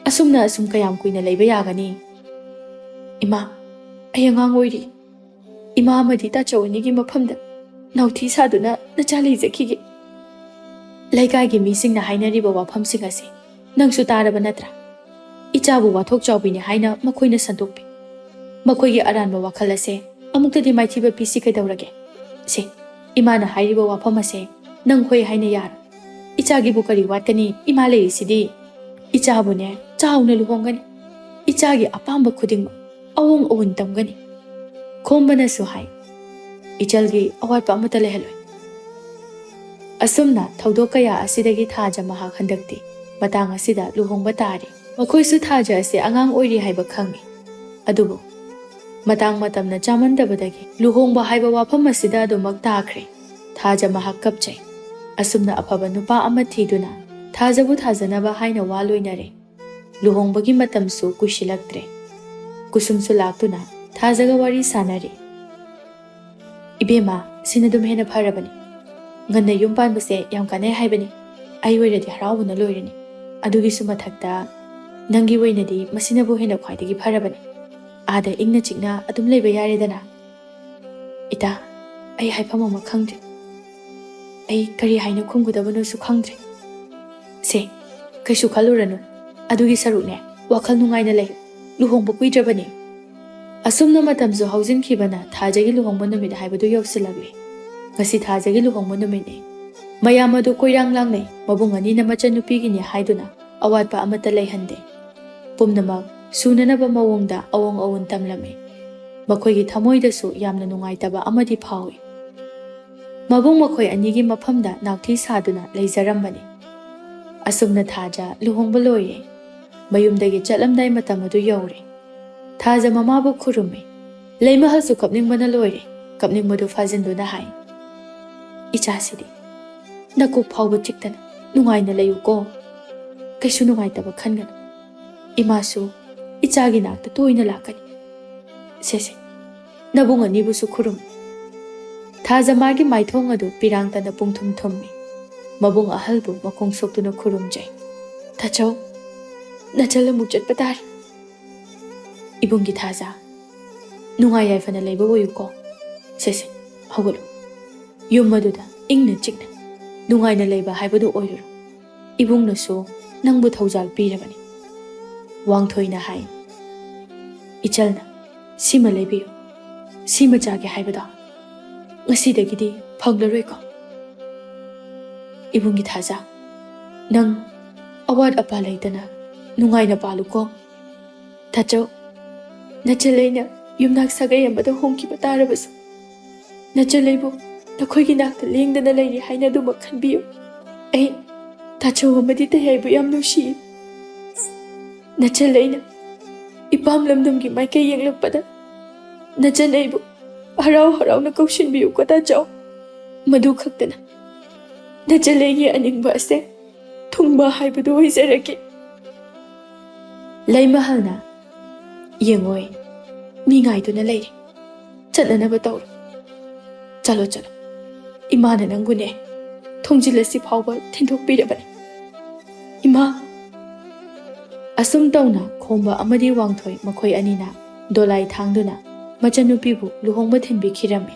ꯑꯁꯨꯝꯅ ꯑꯁꯨꯝ ꯀꯌꯥꯝ ꯀꯨꯏꯅ ꯂꯩꯕ ꯌꯥꯒꯅꯤ? ꯏꯃꯥ, ꯑꯩ ꯑꯉꯥꯡ ꯑꯣꯏꯔꯤ꯫ ꯏꯃꯥ ꯑꯃꯗꯤ ꯇꯥꯆꯧ ꯑꯅꯤꯒꯤ ꯃꯐꯝꯗ ꯅꯥꯎꯊꯤ ꯁꯥꯗꯨꯅ ꯅꯆꯥ ꯂꯩꯖꯈꯤꯒꯦ꯫ ꯂꯩꯀꯥꯏꯒꯤ ꯃꯤꯁꯤꯡꯅ ꯍꯥꯏꯅꯔꯤꯕ ꯋꯥꯐꯝꯁꯤꯡ ꯑꯁꯤ ꯅꯪꯁꯨ ꯇꯥꯔꯕ ꯅꯠꯇ꯭ꯔꯥ? ꯏꯆꯥꯕꯨ ꯋꯥꯊꯣꯛ ꯆꯥꯎꯕꯤꯅꯤ ꯍꯥꯏꯅ ꯃꯈꯣꯏꯅ ꯁꯟꯗꯣꯛꯄꯤ꯫ ꯃꯈꯣꯏꯒꯤ ꯑꯔꯥꯟꯕ ꯋꯥꯈꯜ ꯑꯁꯦ ꯑꯃꯨꯛꯇꯗꯤ ꯃꯥꯏꯊꯤꯕ ꯄꯤꯁꯤ ꯀꯩꯗꯧꯔꯒꯦ? ꯁꯦ, ꯏꯃꯥꯅ ꯍꯥꯏꯔꯤꯕ ꯋꯥꯐꯝ ꯑꯁꯦ ꯅꯪ ꯍꯣꯏ ꯍꯥꯏꯅ ꯌꯥꯔꯣ? ꯏꯆꯥꯒꯤꯕꯨ ꯀꯔꯤ ꯋꯥꯠꯀꯅꯤ? ꯏꯃꯥ ꯂꯩꯔꯤꯁꯤꯗꯤ꯫ ꯏꯆꯥꯕꯨꯅꯦ ꯆꯥꯎꯅ ꯂꯨꯍꯣꯡꯒꯅꯤ꯫ ꯏꯆꯥꯒꯤ ꯑꯄꯥꯝꯕ ꯈꯨꯗꯤꯡꯃꯛ ꯑꯑꯣꯡ ꯑꯑꯣꯟ ꯇꯝꯒꯅꯤ꯫ ꯈꯣꯝꯕꯅꯁꯨ ꯍꯥꯏ, ꯏꯆꯜꯒꯤ ꯑꯋꯥꯠꯄ ꯑꯃꯠꯇ ꯂꯩꯍꯜꯂꯣꯏ꯫ ꯑꯁꯨꯝꯅ ꯊꯧꯗꯣꯛ ꯀꯌꯥ ꯑꯁꯤꯗꯒꯤ ꯊꯥꯖ ꯃꯍꯥꯛ ꯍꯟꯗꯛꯇꯤ ꯃꯇꯥꯡ ꯑꯁꯤꯗ ꯂꯨꯍꯣꯡꯕ ꯇꯥꯔꯤ꯫ ꯃꯈꯣꯏꯁꯨ ꯊꯥꯖ ꯑꯁꯤ ꯑꯉꯥꯡ ꯑꯣꯏꯔꯤ ꯍꯥꯏꯕ ꯈꯪꯏ꯫ ꯑꯗꯨꯕꯨ ꯃꯇꯥꯡ ꯃꯇꯝꯅ ꯆꯥꯃꯟꯗꯕꯗꯒꯤ ꯂꯨꯍꯣꯡꯕ ꯍꯥꯏꯕ ꯋꯥꯐꯝ ꯑꯁꯤꯗ ꯑꯗꯨꯃꯛ ꯇꯥꯈ꯭ꯔꯦ꯫ ꯊꯥꯖ ꯃꯍꯥꯛ ꯀꯞꯆꯩ꯫ ꯑꯁꯨꯝꯅ ꯑꯐꯕ ꯅꯨꯄꯥ ꯑꯃ ꯊꯤꯗꯨꯅ ꯊꯥꯖꯕꯨ ꯊꯥꯖꯅꯕ ꯍꯥꯏꯅ ꯋꯥ ꯂꯣꯏꯅꯔꯦ꯫ ꯂꯨꯍꯣꯡꯕꯒꯤ ꯃꯇꯝꯁꯨ ꯀꯨꯏꯁꯤꯜꯂꯛꯇ꯭ꯔꯦ꯫ ꯀꯨꯁꯨꯝꯁꯨ ꯂꯥꯛꯇꯨꯅ ꯊꯥꯖꯒ ꯋꯥꯔꯤ ꯁꯥꯟꯅꯔꯤ꯫ ꯏꯕꯦꯝꯃ, ꯁꯤꯅꯗꯨꯝ ꯍꯦꯟꯅ ꯐꯔꯕꯅꯤ꯫ ꯉꯟꯅ ꯌꯨꯝ ꯄꯥꯟꯕꯁꯦ ꯌꯥꯝ ꯀꯥꯟꯅꯩ ꯍꯥꯏꯕꯅꯤ꯫ ꯑꯩ ꯑꯣꯏꯔꯗꯤ ꯍꯔꯥꯎꯕꯅ ꯂꯣꯏꯔꯅꯤ꯫ ꯑꯗꯨꯒꯤꯁꯨ ꯃꯊꯛꯇ ꯅꯪꯒꯤ ꯑꯣꯏꯅꯗꯤ ꯃꯁꯤꯅꯕꯨ ꯍꯦꯟꯅ ꯈ꯭ꯋꯥꯏꯗꯒꯤ ꯐꯔꯕꯅꯤ꯫ ꯑꯥꯗ ꯏꯪꯅ ꯆꯤꯛꯅ ꯑꯗꯨꯝ ꯂꯩꯕ ꯌꯥꯔꯦꯗꯅ꯫ ꯏꯇꯥ, ꯑꯩ ꯍꯥꯏꯐꯝ ꯑꯃ ꯈꯪꯗ꯭ꯔꯦ꯫ ꯑꯩ ꯀꯔꯤ ꯍꯥꯏꯅ ꯈꯨꯝꯒꯗꯕꯅꯣꯁꯨ ꯈꯪꯗ꯭ꯔꯦ꯫ ꯁꯦ, ꯀꯩꯁꯨ ꯈꯜꯂꯨꯔꯅꯨ꯫ ꯑꯗꯨꯒꯤ ꯁꯔꯨꯛꯅꯦ, ꯋꯥꯈꯜ ꯅꯨꯡꯉꯥꯏꯅ ꯂꯩ꯫ ꯂꯨꯍꯣꯡꯕ ꯀꯨꯏꯗ꯭ꯔꯕꯅꯤ꯫ ꯑꯁꯨꯝꯅ ꯃꯇꯝꯁꯨ ꯍꯧꯖꯤꯟꯈꯤꯕꯅ ꯊꯥꯖꯒꯤ ꯂꯨꯍꯣꯡꯕ ꯅꯨꯃꯤꯠ ꯍꯥꯏꯕꯗꯨ ꯌꯧꯁꯤꯜꯂꯛꯂꯤ꯫ ꯉꯁꯤ ꯊꯥꯖꯒꯤ ꯂꯨꯍꯣꯡꯕ ꯅꯨꯃꯤꯠꯅꯤ꯫ ꯃꯌꯥꯝ ꯑꯗꯨ ꯀꯣꯏꯔꯥꯡ ꯂꯥꯡꯅꯩ꯫ ꯃꯕꯨꯡ ꯑꯅꯤꯅ ꯃꯆꯟꯅꯨꯄꯤꯒꯤꯅꯤ ꯍꯥꯏꯗꯨꯅ ꯑꯋꯥꯠꯄ ꯑꯃꯠꯇ ꯂꯩꯍꯟꯗꯦ꯫ ꯄꯨꯝꯅꯃꯛ ꯁꯨꯅꯅꯕ ꯃꯑꯣꯡꯗ ꯑꯑꯣꯡ ꯑꯑꯣꯟ ꯇꯝꯂꯝꯃꯤ꯫ ꯃꯈꯣꯏꯒꯤ ꯊꯃꯣꯏꯗꯁꯨ ꯌꯥꯝꯅ ꯅꯨꯡꯉꯥꯏꯇꯕ ꯑꯃꯗꯤ ꯐꯥꯎꯏ꯫ ꯃꯕꯨꯡ ꯃꯈꯣꯏ ꯑꯅꯤꯒꯤ ꯃꯐꯝꯗ ꯅꯥꯎꯊꯤ ꯁꯥꯗꯨꯅ ꯂꯩꯖꯔꯝꯕꯅꯤ꯫ ꯑꯁꯨꯝꯅ ꯊꯥꯖ ꯂꯨꯍꯣꯡꯕ ꯂꯣꯏꯔꯦ꯫ ꯃꯌꯨꯝꯗꯒꯤ ꯆꯠꯂꯝꯗꯥꯏ ꯃꯇꯝ ꯑꯗꯨ ꯌꯧꯔꯦ꯫ ꯊꯥꯖ ꯃꯃꯥꯕꯨ ꯈꯨꯔꯨꯝꯃꯤ꯫ ꯂꯩꯃꯍꯜꯁꯨ ꯀꯞꯅꯤꯡꯕꯅ ꯂꯣꯏꯔꯦ꯫ ꯀꯞꯅꯤꯡꯕꯗꯨ ꯐꯥꯖꯤꯟꯗꯨꯅ ꯍꯥꯏ, ꯏꯆꯥꯁꯤꯗꯤ ꯅꯀꯣꯛ ꯐꯥꯎꯕ ꯆꯤꯛꯇꯅ ꯅꯨꯡꯉꯥꯏꯅ ꯂꯩꯌꯨꯀꯣ꯫ ꯀꯩꯁꯨ ꯅꯨꯡꯉꯥꯏꯇꯕ ꯈꯟꯒꯅꯨ꯫ ꯏꯃꯥꯁꯨ ꯏꯆꯥꯒꯤ ꯅꯥꯛꯇ ꯇꯣꯏꯅ ꯂꯥꯛꯀꯅꯤ꯫ ꯁꯦꯁꯦ, ꯅꯕꯨꯡ ꯑꯅꯤꯕꯨꯁꯨ ꯈꯨꯔꯨꯝ꯫ ꯊꯥꯖ ꯃꯥꯒꯤ ꯃꯥꯏꯊꯣꯡ ꯑꯗꯨ ꯄꯤꯔꯥꯡꯇꯅ ꯄꯨꯡꯊꯨꯝ ꯊꯨꯝꯃꯤ꯫ ꯃꯕꯨꯡ ꯑꯍꯜꯕꯨ ꯃꯈꯣꯡ ꯁꯣꯛꯇꯨꯅ ꯈꯨꯔꯨꯝꯖꯩ꯫ ꯇꯥꯆꯧ, ꯅꯆꯜ ꯑꯃꯨꯛ ꯆꯠꯄ ꯇꯥꯔꯤ꯫ ꯏꯕꯨꯡꯒꯤ ꯊꯥꯖ, ꯅꯨꯡꯉꯥꯏ ꯌꯥꯏꯐꯅ ꯂꯩꯕ ꯑꯣꯏꯌꯨꯀꯣ꯫ ꯁꯦꯁꯦ, ꯍꯧꯒꯠꯂꯨ꯫ ꯌꯨꯝ ꯑꯗꯨꯗ ꯏꯪꯅ ꯆꯤꯛꯅ ꯅꯨꯡꯉꯥꯏꯅ ꯂꯩꯕ ꯍꯥꯏꯕꯗꯨ ꯑꯣꯏꯔꯨꯔꯣ꯫ ꯏꯕꯨꯡꯅꯁꯨ ꯅꯪꯕꯨ ꯊꯧꯖꯥꯜ ꯄꯤꯔꯕꯅꯤ꯫ ꯋꯥꯡꯊꯣꯏꯅ ꯍꯥꯏ, ꯏꯆꯜꯅ ꯁꯤꯃ ꯂꯩꯕꯤꯌꯨ꯫ ꯁꯤꯃ ꯆꯥꯒꯦ ꯍꯥꯏꯕꯗꯣ ꯉꯁꯤꯗꯒꯤꯗꯤ ꯐꯪꯂꯔꯣꯏꯀꯣ꯫ ꯏꯕꯨꯡꯒꯤ ꯊꯥꯖ, ꯅꯪ ꯑꯋꯥꯠ ꯑꯄꯥ ꯂꯩꯇꯅ ꯅꯨꯡꯉꯥꯏꯅ ꯄꯥꯜꯂꯨꯀꯣ꯫ ꯇꯥꯆꯧ, ꯅꯆꯜꯂꯩꯅ ꯌꯨꯝꯅꯥꯛ ꯁꯥꯒꯩ ꯑꯃꯗ ꯍꯣꯡꯈꯤꯕ ꯇꯥꯔꯕꯁꯨ ꯅꯆꯜꯂꯩꯕꯨ ꯅꯈꯣꯏꯒꯤ ꯅꯥꯛꯇ ꯂꯦꯡꯗꯅ ꯂꯩꯔꯤ ꯍꯥꯏꯅ ꯑꯗꯨꯃꯛ ꯈꯟꯕꯤꯌꯨ꯫ ꯑꯩ ꯇꯥꯆꯧ ꯑꯃꯗꯤ ꯇꯌꯥꯏꯕꯨ ꯌꯥꯝ ꯅꯨꯡꯁꯤꯌꯦ꯫ ꯅꯆꯜꯂꯩꯅ ꯏꯄꯥꯝ ꯂꯝꯗꯝꯒꯤ ꯃꯥꯏꯀꯩ ꯌꯦꯡꯂꯛꯄꯗ ꯅꯆꯜꯂꯩꯕꯨ ꯍꯔꯥꯎ ꯍꯔꯥꯎꯅ ꯀꯧꯁꯤꯟꯕꯤꯌꯨꯀꯣ ꯇꯥꯆꯧ꯫ ꯃꯗꯨ ꯈꯛꯇꯅ ꯅꯆꯜꯂꯩꯒꯤ ꯑꯅꯤꯡꯕ ꯑꯁꯦ ꯊꯨꯡꯕ ꯍꯥꯏꯕꯗꯨ ꯑꯣꯏꯖꯔꯒꯦ꯫ ꯂꯩꯃꯍꯜꯅ, ꯌꯦꯡꯉꯣꯏ, ꯃꯤ ꯉꯥꯏꯗꯨꯅ ꯂꯩꯔꯤ꯫ ꯆꯠꯅꯅꯕ ꯇꯧꯔꯣ꯫ ꯆꯠꯂꯣ ꯆꯠꯂꯣ꯫ ꯏꯃꯥꯅ ꯅꯪꯕꯨꯅꯦ ꯊꯣꯡꯖꯤꯜ ꯑꯁꯤ ꯐꯥꯎꯕ ꯊꯤꯟꯗꯣꯛꯄꯤꯔꯕꯅꯤ ꯏꯃꯥ ꯑꯁꯨꯝ ꯇꯧꯅ ꯈꯣꯝꯕ ꯑꯃꯗꯤ ꯋꯥꯡꯊꯣꯏ ꯃꯈꯣꯏ ꯑꯅꯤꯅ ꯗꯣꯂꯥꯏ ꯊꯥꯡꯗꯨꯅ ꯃꯆꯟꯅꯨꯄꯤꯕꯨ ꯂꯨꯍꯣꯡꯕ ꯊꯤꯟꯕꯤꯈꯤꯔꯝꯃꯤ